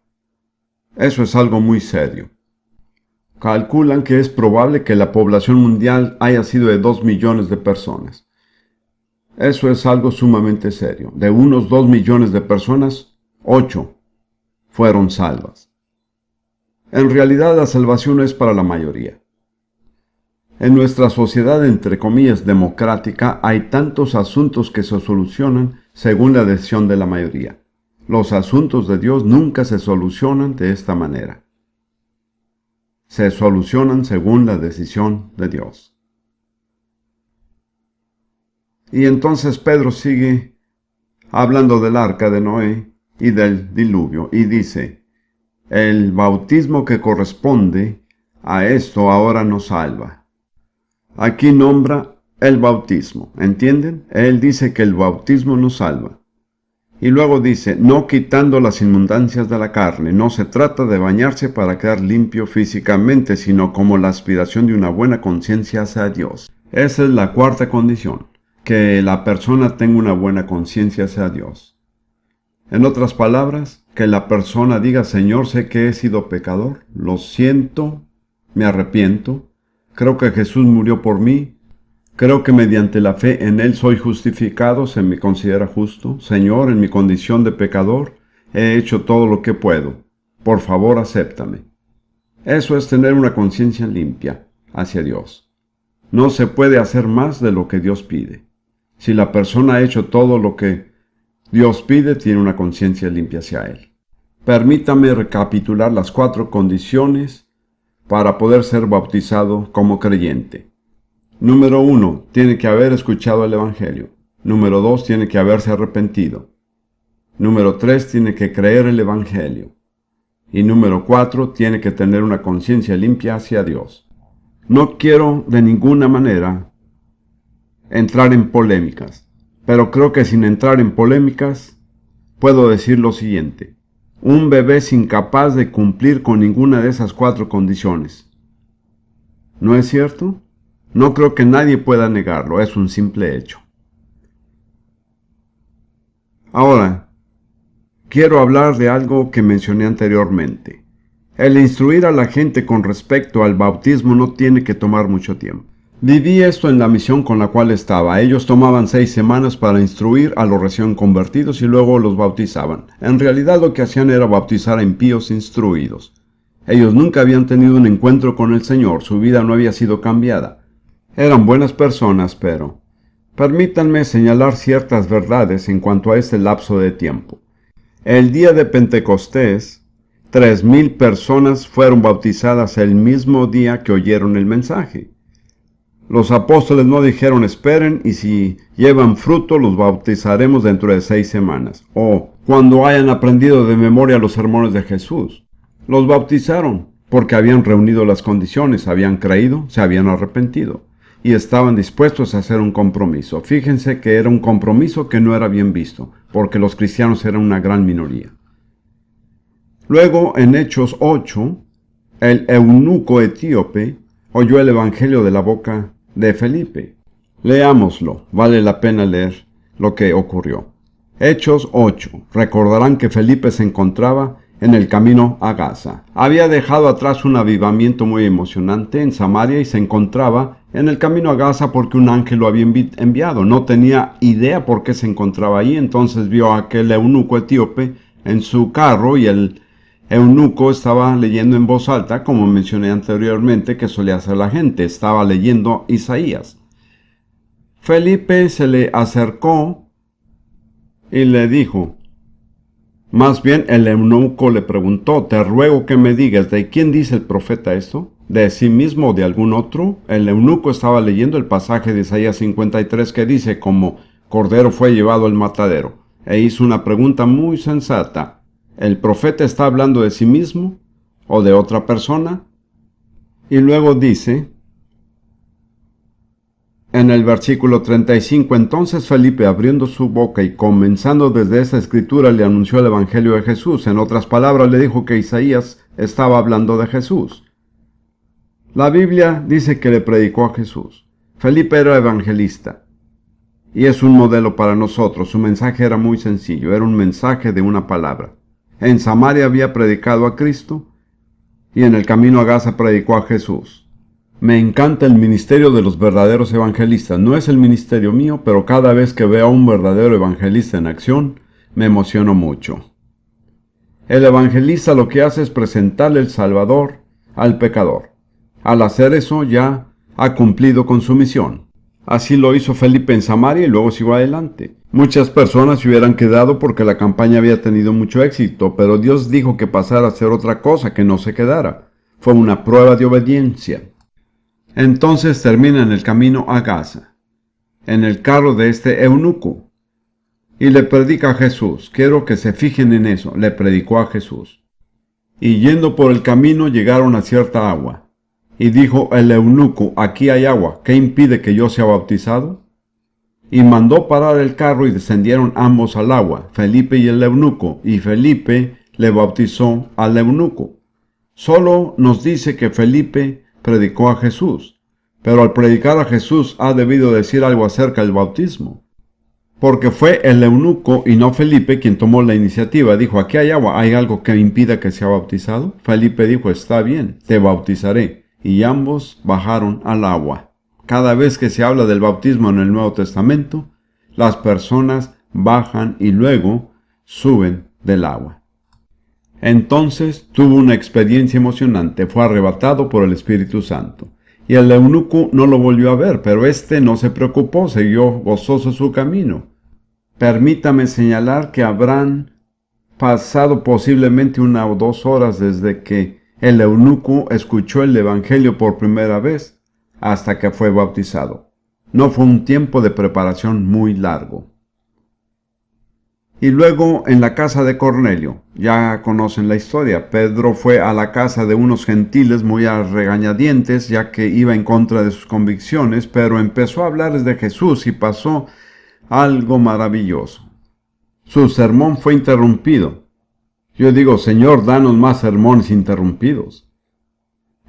Eso es algo muy serio. Calculan que es probable que la población mundial haya sido de 2 millones de personas. Eso es algo sumamente serio. De unos 2 millones de personas, 8 fueron salvas. En realidad la salvación es para la mayoría. En nuestra sociedad, entre comillas, democrática, hay tantos asuntos que se solucionan según la decisión de la mayoría. Los asuntos de Dios nunca se solucionan de esta manera. Se solucionan según la decisión de Dios. Y entonces Pedro sigue hablando del arca de Noé y del diluvio, y dice: el bautismo que corresponde a esto ahora nos salva. Aquí nombra el bautismo, ¿entienden? Él dice que el bautismo nos salva. Y luego dice: no quitando las inmundancias de la carne. No se trata de bañarse para quedar limpio físicamente, sino como la aspiración de una buena conciencia hacia Dios. Esa es la cuarta condición, que la persona tenga una buena conciencia hacia Dios. En otras palabras, que la persona diga: Señor, sé que he sido pecador, lo siento, me arrepiento, creo que Jesús murió por mí, creo que mediante la fe en Él soy justificado, se me considera justo. Señor, en mi condición de pecador, he hecho todo lo que puedo. Por favor, acéptame. Eso es tener una conciencia limpia hacia Dios. No se puede hacer más de lo que Dios pide. Si la persona ha hecho todo lo que Dios pide, tiene una conciencia limpia hacia Él. Permítame recapitular las 4 condiciones para poder ser bautizado como creyente. Número 1, tiene que haber escuchado el Evangelio. Número 2, tiene que haberse arrepentido. Número 3, tiene que creer el Evangelio. Y número 4, tiene que tener una conciencia limpia hacia Dios. No quiero de ninguna manera entrar en polémicas, pero creo que sin entrar en polémicas puedo decir lo siguiente: un bebé es incapaz de cumplir con ninguna de esas 4 condiciones. ¿No es cierto? No creo que nadie pueda negarlo, es un simple hecho. Ahora, quiero hablar de algo que mencioné anteriormente. El instruir a la gente con respecto al bautismo no tiene que tomar mucho tiempo. Viví esto en la misión con la cual estaba. Ellos tomaban 6 semanas para instruir a los recién convertidos y luego los bautizaban. En realidad lo que hacían era bautizar a impíos instruidos. Ellos nunca habían tenido un encuentro con el Señor, su vida no había sido cambiada. Eran buenas personas, pero permítanme señalar ciertas verdades en cuanto a este lapso de tiempo. El día de Pentecostés, 3,000 personas fueron bautizadas el mismo día que oyeron el mensaje. Los apóstoles no dijeron: esperen y si llevan fruto los bautizaremos dentro de 6 semanas. O cuando hayan aprendido de memoria los sermones de Jesús. Los bautizaron porque habían reunido las condiciones, habían creído, se habían arrepentido y estaban dispuestos a hacer un compromiso. Fíjense que era un compromiso que no era bien visto, porque los cristianos eran una gran minoría. Luego, en Hechos 8, el eunuco etíope oyó el evangelio de la boca de Felipe. Leámoslo, vale la pena leer lo que ocurrió. Hechos 8. Recordarán que Felipe se encontraba en el camino a Gaza. Había dejado atrás un avivamiento muy emocionante en Samaria y se encontraba en el camino a Gaza porque un ángel lo había enviado. No tenía idea por qué se encontraba ahí, entonces vio a aquel eunuco etíope en su carro y el eunuco estaba leyendo en voz alta, como mencioné anteriormente que solía hacer la gente. Estaba leyendo Isaías. Felipe se le acercó y le dijo, más bien el eunuco le preguntó, te ruego que me digas, ¿de quién dice el profeta esto? ¿De sí mismo o de algún otro? El eunuco estaba leyendo el pasaje de Isaías 53 que dice, como cordero fue llevado al matadero, e hizo una pregunta muy sensata. ¿El profeta está hablando de sí mismo o de otra persona? Y luego dice, en el versículo 35, entonces Felipe, abriendo su boca y comenzando desde esa escritura, le anunció el Evangelio de Jesús. En otras palabras, le dijo que Isaías estaba hablando de Jesús. La Biblia dice que le predicó a Jesús. Felipe era evangelista y es un modelo para nosotros. Su mensaje era muy sencillo, era un mensaje de una palabra. En Samaria había predicado a Cristo y en el camino a Gaza predicó a Jesús. Me encanta el ministerio de los verdaderos evangelistas. No es el ministerio mío, pero cada vez que veo a un verdadero evangelista en acción, me emociono mucho. El evangelista lo que hace es presentarle el Salvador al pecador. Al hacer eso ya ha cumplido con su misión. Así lo hizo Felipe en Samaria y luego siguió adelante. Muchas personas se hubieran quedado porque la campaña había tenido mucho éxito, pero Dios dijo que pasara a hacer otra cosa, que no se quedara. Fue una prueba de obediencia. Entonces termina en el camino a Gaza, en el carro de este eunuco, y le predica a Jesús. Quiero que se fijen en eso, le predicó a Jesús. Y yendo por el camino llegaron a cierta agua. Y dijo el eunuco, aquí hay agua, ¿qué impide que yo sea bautizado? Y mandó parar el carro y descendieron ambos al agua, Felipe y el eunuco, y Felipe le bautizó al eunuco. Solo nos dice que Felipe predicó a Jesús, pero al predicar a Jesús ha debido decir algo acerca del bautismo, porque fue el eunuco y no Felipe quien tomó la iniciativa. Dijo, aquí hay agua, ¿hay algo que impida que sea bautizado? Felipe dijo, está bien, te bautizaré, y ambos bajaron al agua. Cada vez que se habla del bautismo en el Nuevo Testamento, las personas bajan y luego suben del agua. Entonces tuvo una experiencia emocionante, fue arrebatado por el Espíritu Santo. Y el eunuco no lo volvió a ver, pero éste no se preocupó, siguió gozoso su camino. Permítame señalar que habrán pasado posiblemente 1 o 2 horas desde que el eunuco escuchó el Evangelio por primera vez hasta que fue bautizado. No fue un tiempo de preparación muy largo. Y luego en la casa de Cornelio, ya conocen la historia, Pedro fue a la casa de unos gentiles muy a regañadientes, ya que iba en contra de sus convicciones, pero empezó a hablarles de Jesús y pasó algo maravilloso. Su sermón fue interrumpido. Yo digo, Señor, danos más sermones interrumpidos.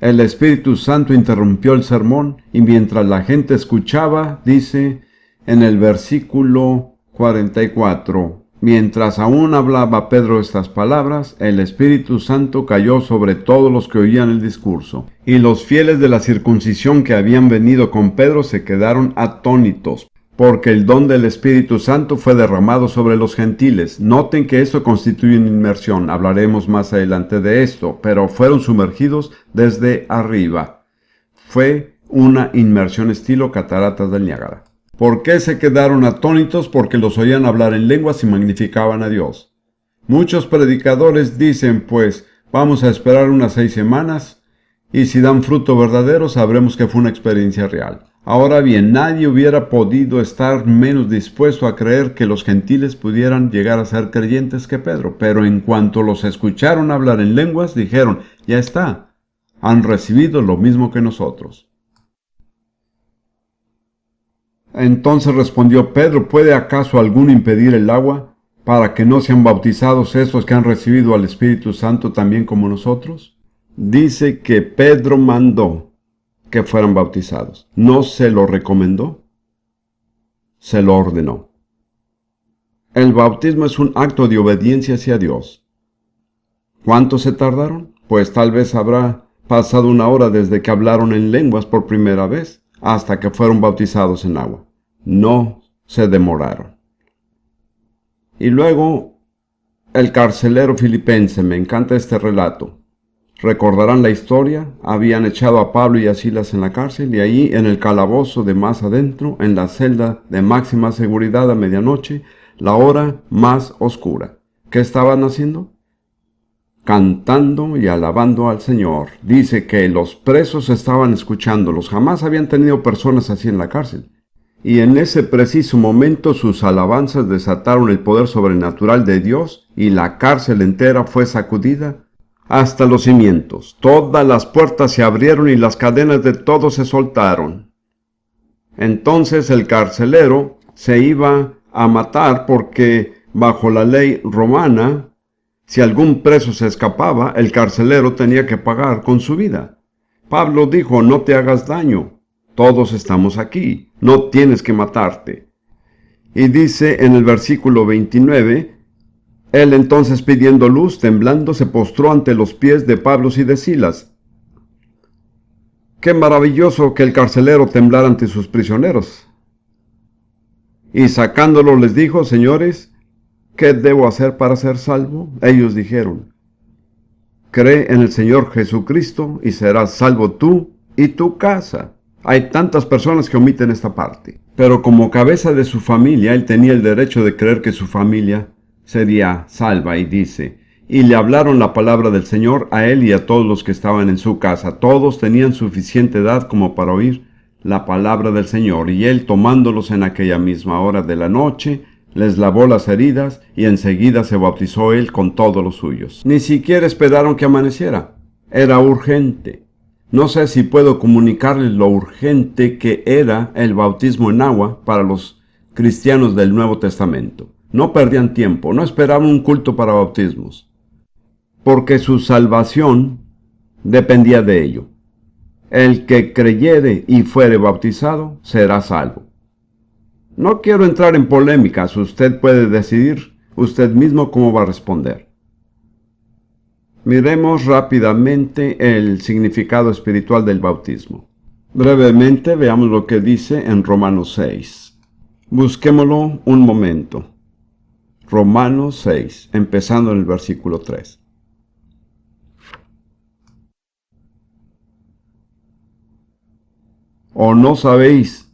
El Espíritu Santo interrumpió el sermón y mientras la gente escuchaba, dice en el versículo 44, mientras aún hablaba Pedro estas palabras, el Espíritu Santo cayó sobre todos los que oían el discurso. Y los fieles de la circuncisión que habían venido con Pedro se quedaron atónitos, porque el don del Espíritu Santo fue derramado sobre los gentiles. Noten que esto constituye una inmersión, hablaremos más adelante de esto, pero fueron sumergidos desde arriba. Fue una inmersión estilo Cataratas del Niágara. ¿Por qué se quedaron atónitos? Porque los oían hablar en lenguas y magnificaban a Dios. Muchos predicadores dicen, pues, vamos a esperar unas 6 semanas, y si dan fruto verdadero sabremos que fue una experiencia real. Ahora bien, nadie hubiera podido estar menos dispuesto a creer que los gentiles pudieran llegar a ser creyentes que Pedro, pero en cuanto los escucharon hablar en lenguas, dijeron, ya está, han recibido lo mismo que nosotros. Entonces respondió Pedro, ¿puede acaso alguno impedir el agua para que no sean bautizados esos que han recibido al Espíritu Santo también como nosotros? Dice que Pedro mandó que fueran bautizados. No se lo recomendó, se lo ordenó. El bautismo es un acto de obediencia hacia Dios. ¿Cuánto se tardaron? Pues tal vez habrá pasado 1 hora desde que hablaron en lenguas por primera vez hasta que fueron bautizados en agua. No se demoraron. Y luego El carcelero filipense, me encanta este relato. Recordarán la historia, habían echado a Pablo y a Silas en la cárcel y allí en el calabozo de más adentro, en la celda de máxima seguridad a medianoche, la hora más oscura. ¿Qué estaban haciendo? Cantando y alabando al Señor. Dice que los presos estaban escuchándolos. Jamás habían tenido personas así en la cárcel. Y en ese preciso momento sus alabanzas desataron el poder sobrenatural de Dios y la cárcel entera fue sacudida hasta los cimientos. Todas las puertas se abrieron y las cadenas de todos se soltaron. Entonces el carcelero se iba a matar porque bajo la ley romana, si algún preso se escapaba, el carcelero tenía que pagar con su vida. Pablo dijo, no te hagas daño. Todos estamos aquí, no tienes que matarte. Y dice en el versículo 29, él entonces pidiendo luz, temblando, se postró ante los pies de Pablo y de Silas. Qué maravilloso que el carcelero temblara ante sus prisioneros. Y sacándolo les dijo, señores, ¿qué debo hacer para ser salvo? Ellos dijeron, cree en el Señor Jesucristo y serás salvo tú y tu casa. Hay tantas personas que omiten esta parte. Pero como cabeza de su familia, él tenía el derecho de creer que su familia sería salva y dice, y le hablaron la palabra del Señor a él y a todos los que estaban en su casa. Todos tenían suficiente edad como para oír la palabra del Señor, y él tomándolos en aquella misma hora de la noche, les lavó las heridas y enseguida se bautizó él con todos los suyos. Ni siquiera esperaron que amaneciera. Era urgente. No sé si puedo comunicarles lo urgente que era el bautismo en agua para los cristianos del Nuevo Testamento. No perdían tiempo, no esperaban un culto para bautismos, porque su salvación dependía de ello. El que creyere y fuere bautizado será salvo. No quiero entrar en polémicas, usted puede decidir usted mismo cómo va a responder. Miremos rápidamente el significado espiritual del bautismo. Brevemente veamos lo que dice en Romanos 6. Busquémoslo un momento. Romanos 6, empezando en el versículo 3. ¿O no sabéis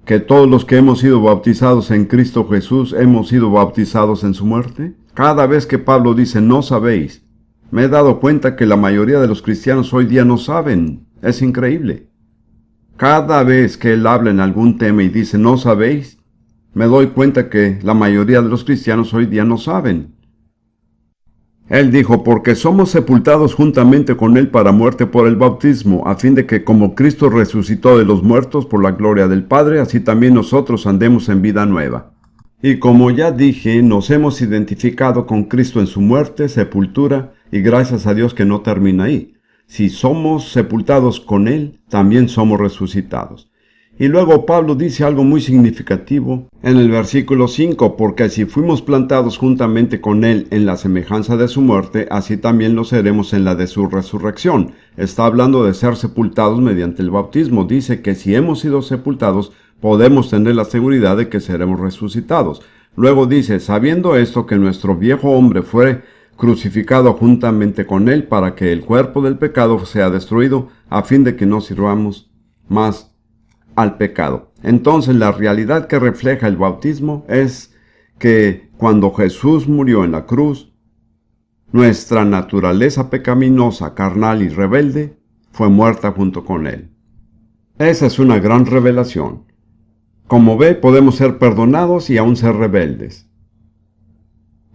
que todos los que hemos sido bautizados en Cristo Jesús hemos sido bautizados en su muerte? Cada vez que Pablo dice no sabéis, me he dado cuenta que la mayoría de los cristianos hoy día no saben. Es increíble. Cada vez que él habla en algún tema y dice no sabéis, me doy cuenta que la mayoría de los cristianos hoy día no saben. Él dijo, porque somos sepultados juntamente con él para muerte por el bautismo, a fin de que como Cristo resucitó de los muertos por la gloria del Padre, así también nosotros andemos en vida nueva. Y como ya dije, nos hemos identificado con Cristo en su muerte, sepultura, y gracias a Dios que no termina ahí. Si somos sepultados con él, también somos resucitados. Y luego Pablo dice algo muy significativo en el versículo 5, porque si fuimos plantados juntamente con él en la semejanza de su muerte, así también lo seremos en la de su resurrección. Está hablando de ser sepultados mediante el bautismo. Dice que si hemos sido sepultados, podemos tener la seguridad de que seremos resucitados. Luego dice, sabiendo esto, que nuestro viejo hombre fue crucificado juntamente con él para que el cuerpo del pecado sea destruido, a fin de que no sirvamos más al pecado. Entonces la realidad que refleja el bautismo es que cuando Jesús murió en la cruz, nuestra naturaleza pecaminosa, carnal y rebelde fue muerta junto con él. Esa es una gran revelación. Como ve, podemos ser perdonados y aún ser rebeldes.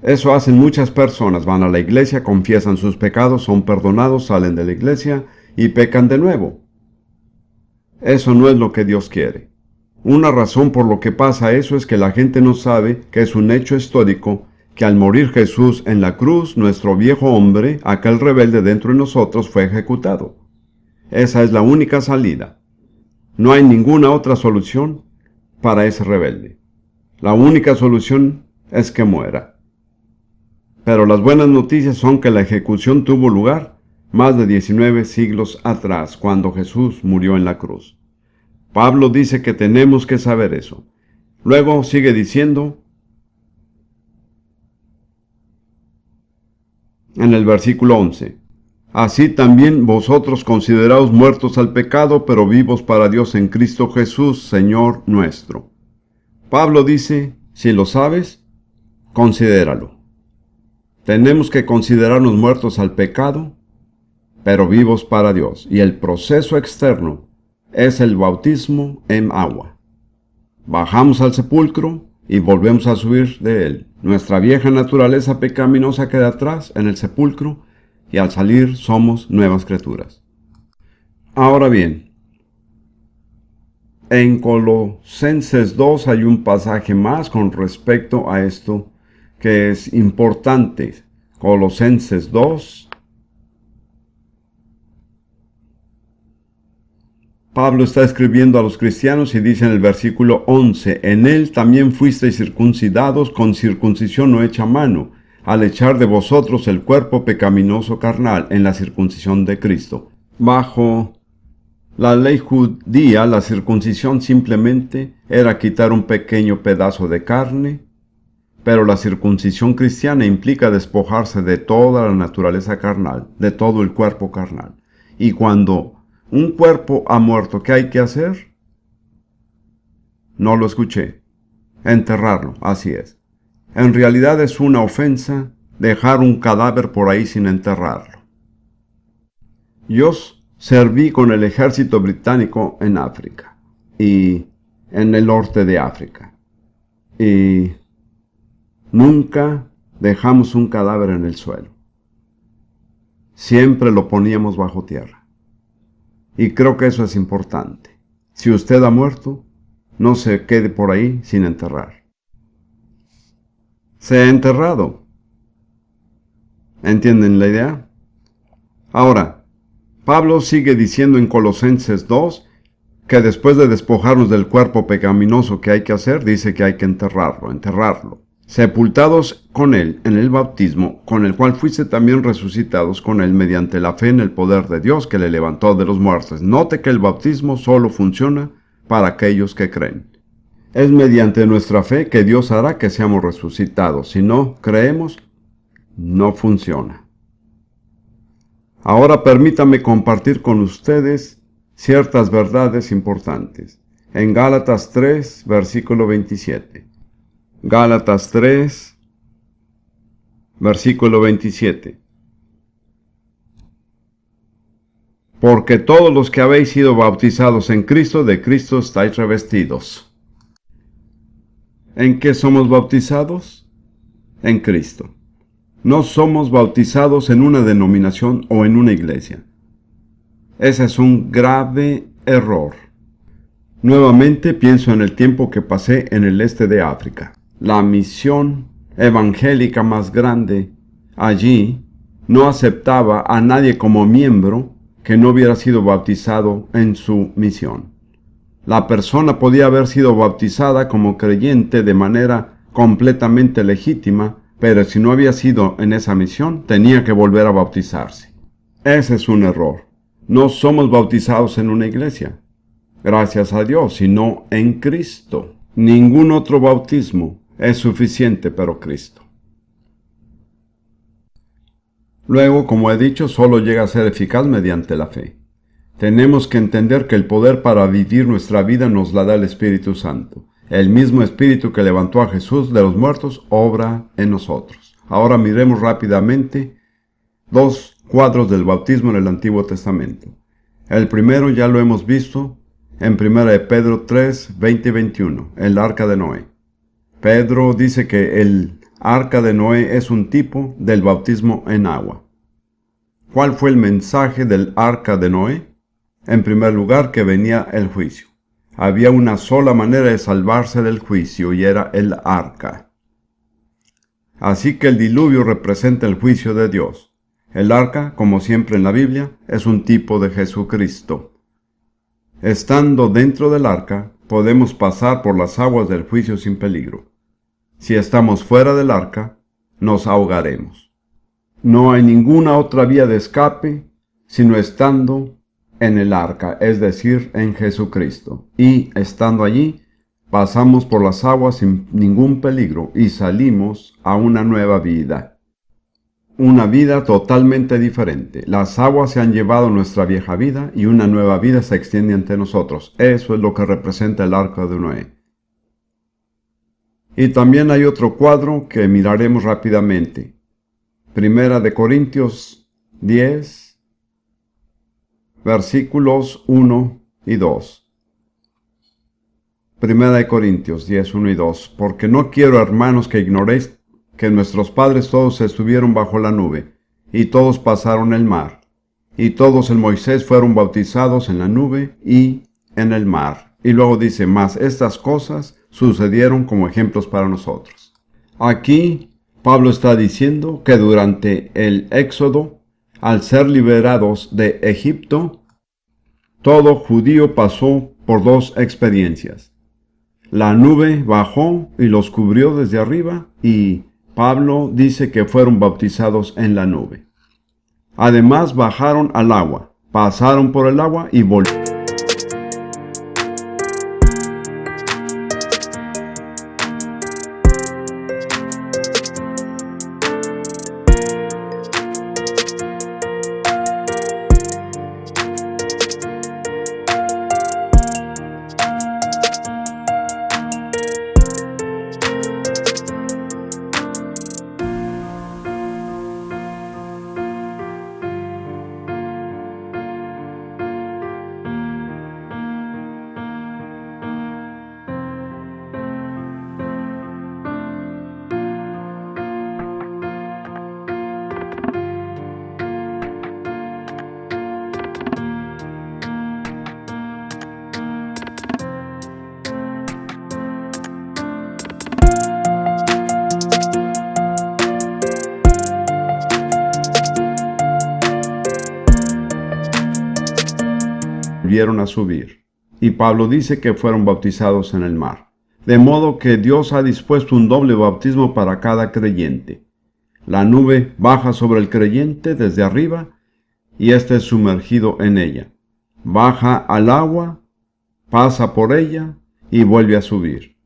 Eso hacen muchas personas, van a la iglesia, confiesan sus pecados, son perdonados, salen de la iglesia y pecan de nuevo. Eso no es lo que Dios quiere. Una razón por lo que pasa eso es que la gente no sabe que es un hecho histórico que al morir Jesús en la cruz, nuestro viejo hombre, aquel rebelde dentro de nosotros, fue ejecutado. Esa es la única salida. No hay ninguna otra solución para ese rebelde. La única solución es que muera. Pero las buenas noticias son que la ejecución tuvo lugar más de 19 siglos atrás, cuando Jesús murió en la cruz. Pablo dice que tenemos que saber eso. Luego sigue diciendo, en el versículo 11. Así también vosotros consideraos muertos al pecado, pero vivos para Dios en Cristo Jesús, Señor nuestro. Pablo dice, si lo sabes, considéralo. Tenemos que considerarnos muertos al pecado, pero vivos para Dios. Y el proceso externo es el bautismo en agua. Bajamos al sepulcro y volvemos a subir de él. Nuestra vieja naturaleza pecaminosa queda atrás en el sepulcro y al salir somos nuevas criaturas. Ahora bien, en Colosenses 2 hay un pasaje más con respecto a esto que es importante. Colosenses 2. Pablo está escribiendo a los cristianos y dice en el versículo 11, en él también fuisteis circuncidados con circuncisión no hecha a mano, al echar de vosotros el cuerpo pecaminoso carnal en la circuncisión de Cristo. Bajo la ley judía, la circuncisión simplemente era quitar un pequeño pedazo de carne, pero la circuncisión cristiana implica despojarse de toda la naturaleza carnal, de todo el cuerpo carnal. Y cuando un cuerpo ha muerto, ¿qué hay que hacer? No lo escuché. Enterrarlo, así es. En realidad es una ofensa dejar un cadáver por ahí sin enterrarlo. Yo serví con el ejército británico en África y en el norte de África. Y nunca dejamos un cadáver en el suelo. Siempre lo poníamos bajo tierra. Y creo que eso es importante. Si usted ha muerto, no se quede por ahí sin enterrar. Se ha enterrado. ¿Entienden la idea? Ahora, Pablo sigue diciendo en Colosenses 2 que después de despojarnos del cuerpo pecaminoso que hay que hacer, dice que hay que enterrarlo. Sepultados con él en el bautismo, con el cual fuiste también resucitados con él mediante la fe en el poder de Dios que le levantó de los muertos. Note que el bautismo solo funciona para aquellos que creen. Es mediante nuestra fe que Dios hará que seamos resucitados. Si no creemos, no funciona. Ahora permítame compartir con ustedes ciertas verdades importantes. En Gálatas 3, versículo 27. Gálatas 3, versículo 27. Porque todos los que habéis sido bautizados en Cristo, de Cristo estáis revestidos. ¿En qué somos bautizados? En Cristo. No somos bautizados en una denominación o en una iglesia. Ese es un grave error. Nuevamente pienso en el tiempo que pasé en el este de África. La misión evangélica más grande allí no aceptaba a nadie como miembro que no hubiera sido bautizado en su misión. La persona podía haber sido bautizada como creyente de manera completamente legítima, pero si no había sido en esa misión, tenía que volver a bautizarse. Ese es un error. No somos bautizados en una iglesia, gracias a Dios, sino en Cristo. Ningún otro bautismo es suficiente, pero Cristo. Luego, como he dicho, solo llega a ser eficaz mediante la fe. Tenemos que entender que el poder para vivir nuestra vida nos la da el Espíritu Santo. El mismo Espíritu que levantó a Jesús de los muertos obra en nosotros. Ahora miremos rápidamente dos cuadros del bautismo en el Antiguo Testamento. El primero ya lo hemos visto en 1 de Pedro 3, 20 y 21, el arca de Noé. Pedro dice que el arca de Noé es un tipo del bautismo en agua. ¿Cuál fue el mensaje del arca de Noé? En primer lugar, que venía el juicio. Había una sola manera de salvarse del juicio y era el arca. Así que el diluvio representa el juicio de Dios. El arca, como siempre en la Biblia, es un tipo de Jesucristo. Estando dentro del arca, podemos pasar por las aguas del juicio sin peligro. Si estamos fuera del arca, nos ahogaremos. No hay ninguna otra vía de escape, sino estando en el arca, es decir, en Jesucristo. Y estando allí, pasamos por las aguas sin ningún peligro y salimos a una nueva vida. una vida totalmente diferente. Las aguas se han llevado nuestra vieja vida y una nueva vida se extiende ante nosotros. Eso es lo que representa el arca de Noé. Y también hay otro cuadro que miraremos rápidamente. Primera de Corintios 10, versículos 1 y 2. Primera de Corintios 10, 1 y 2. Porque no quiero, hermanos, que ignoréis que nuestros padres todos estuvieron bajo la nube, y todos pasaron el mar, y todos en Moisés fueron bautizados en la nube y en el mar. Y luego dice, mas estas cosas sucedieron como ejemplos para nosotros. Aquí Pablo está diciendo que durante el Éxodo, al ser liberados de Egipto, todo judío pasó por dos experiencias. La nube bajó y los cubrió desde arriba, y Pablo dice que fueron bautizados en la nube. Además bajaron al agua, pasaron por el agua y volvieron. A subir. Y Pablo dice que fueron bautizados en el mar. De modo que Dios ha dispuesto un doble bautismo para cada creyente. La nube baja sobre el creyente desde arriba y éste es sumergido en ella. Baja al agua, pasa por ella y vuelve a subir.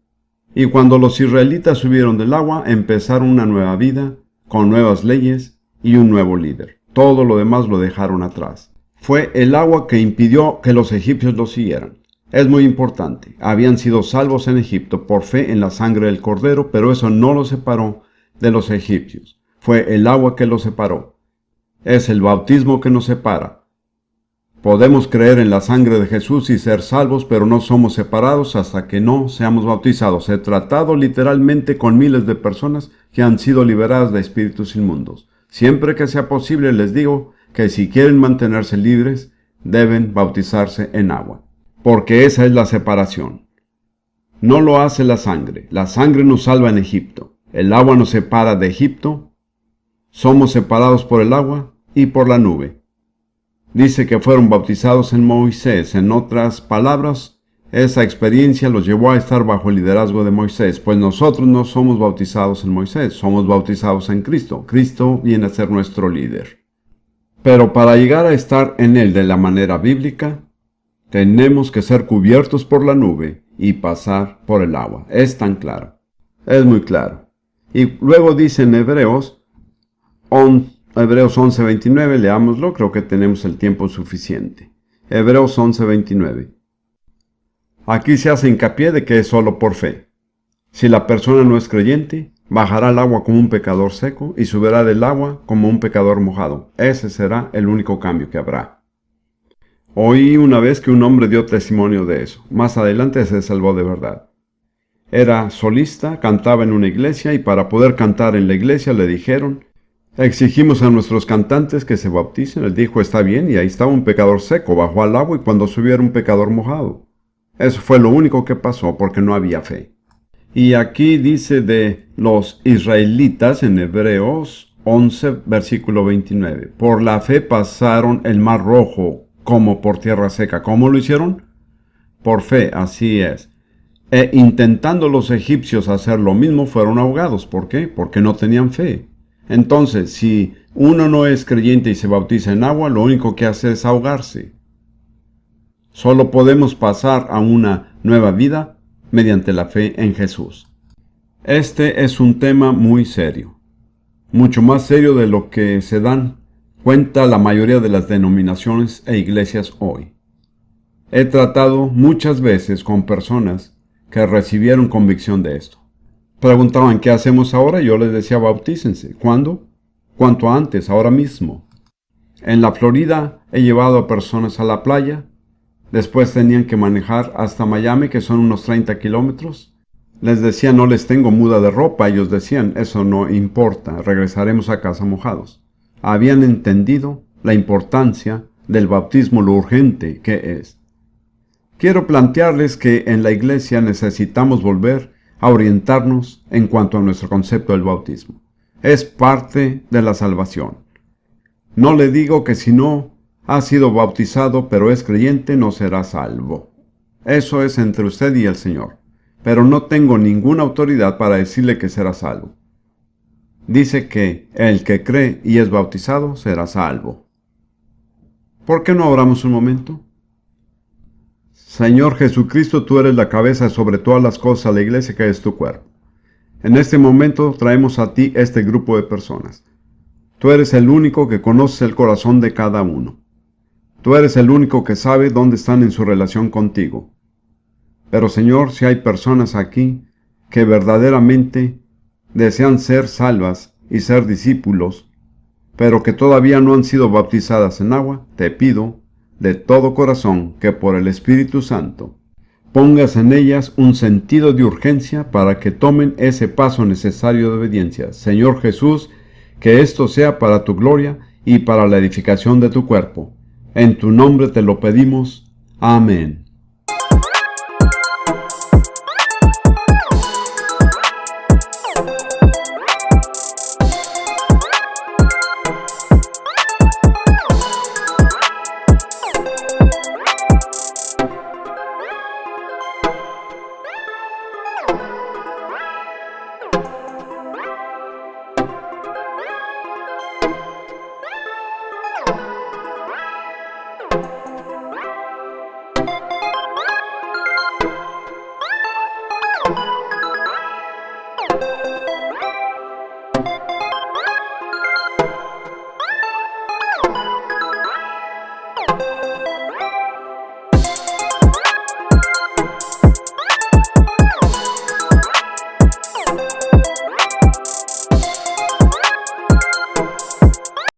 Y cuando los israelitas subieron del agua, empezaron una nueva vida, con nuevas leyes y un nuevo líder. Todo lo demás lo dejaron atrás. Fue el agua que impidió que los egipcios los siguieran. Es muy importante. Habían sido salvos en Egipto por fe en la sangre del Cordero, pero eso no los separó de los egipcios. Fue el agua que los separó. Es el bautismo que nos separa. Podemos creer en la sangre de Jesús y ser salvos, pero no somos separados hasta que no seamos bautizados. He tratado literalmente con miles de personas que han sido liberadas de espíritus inmundos. Siempre que sea posible les digo que si quieren mantenerse libres, deben bautizarse en agua, porque esa es la separación. No lo hace la sangre. La sangre nos salva en Egipto. El agua nos separa de Egipto. Somos separados por el agua y por la nube. Dice que fueron bautizados en Moisés. En otras palabras, esa experiencia los llevó a estar bajo el liderazgo de Moisés, pues nosotros no somos bautizados en Moisés, somos bautizados en Cristo. Cristo viene a ser nuestro líder. Pero para llegar a estar en él de la manera bíblica, tenemos que ser cubiertos por la nube y pasar por el agua. Es tan claro. Es muy claro. Y luego dice en Hebreos 11:29, leámoslo, creo que tenemos el tiempo suficiente. Hebreos 11:29. Aquí se hace hincapié de que es solo por fe. Si la persona no es creyente, bajará al agua como un pecador seco y subirá del agua como un pecador mojado. Ese será el único cambio que habrá. Oí una vez que un hombre dio testimonio de eso. Más adelante se salvó de verdad. Era solista, cantaba en una iglesia y para poder cantar en la iglesia le dijeron, exigimos a nuestros cantantes que se bauticen. Él dijo, está bien, y ahí estaba un pecador seco, bajó al agua y cuando subió era un pecador mojado. Eso fue lo único que pasó porque no había fe. Y aquí dice de los israelitas en Hebreos 11, versículo 29. Por la fe pasaron el mar rojo como por tierra seca. ¿Cómo lo hicieron? Por fe, así es. E intentando los egipcios hacer lo mismo, fueron ahogados. ¿Por qué? Porque no tenían fe. Entonces, si uno no es creyente y se bautiza en agua, lo único que hace es ahogarse. Solo podemos pasar a una nueva vida mediante la fe en Jesús. Este es un tema muy serio. mucho más serio de lo que se dan cuenta la mayoría de las denominaciones e iglesias hoy. He tratado muchas veces con personas que recibieron convicción de esto. Preguntaban, ¿qué hacemos ahora? Yo les decía, bautícense. ¿Cuándo? Cuanto antes, ahora mismo. En la Florida he llevado a personas a la playa. Después tenían que manejar hasta Miami, que son unos 30 kilómetros. Les decía, no les tengo muda de ropa. Ellos decían, eso no importa, regresaremos a casa mojados. Habían entendido la importancia del bautismo, lo urgente que es. Quiero plantearles que en la iglesia necesitamos volver a orientarnos en cuanto a nuestro concepto del bautismo. Es parte de la salvación. No le digo que si no ha sido bautizado pero es creyente no será salvo. Eso es entre usted y el Señor. Pero no tengo ninguna autoridad para decirle que será salvo. Dice que el que cree y es bautizado será salvo. ¿Por qué no oramos un momento? Señor Jesucristo, tú eres la cabeza sobre todas las cosas, la iglesia que es tu cuerpo. En este momento traemos a ti este grupo de personas. Tú eres el único que conoce el corazón de cada uno. Tú eres el único que sabe dónde están en su relación contigo. Pero Señor, si hay personas aquí que verdaderamente desean ser salvas y ser discípulos, pero que todavía no han sido bautizadas en agua, te pido de todo corazón que por el Espíritu Santo pongas en ellas un sentido de urgencia para que tomen ese paso necesario de obediencia. Señor Jesús, que esto sea para tu gloria y para la edificación de tu cuerpo. En tu nombre te lo pedimos. Amén.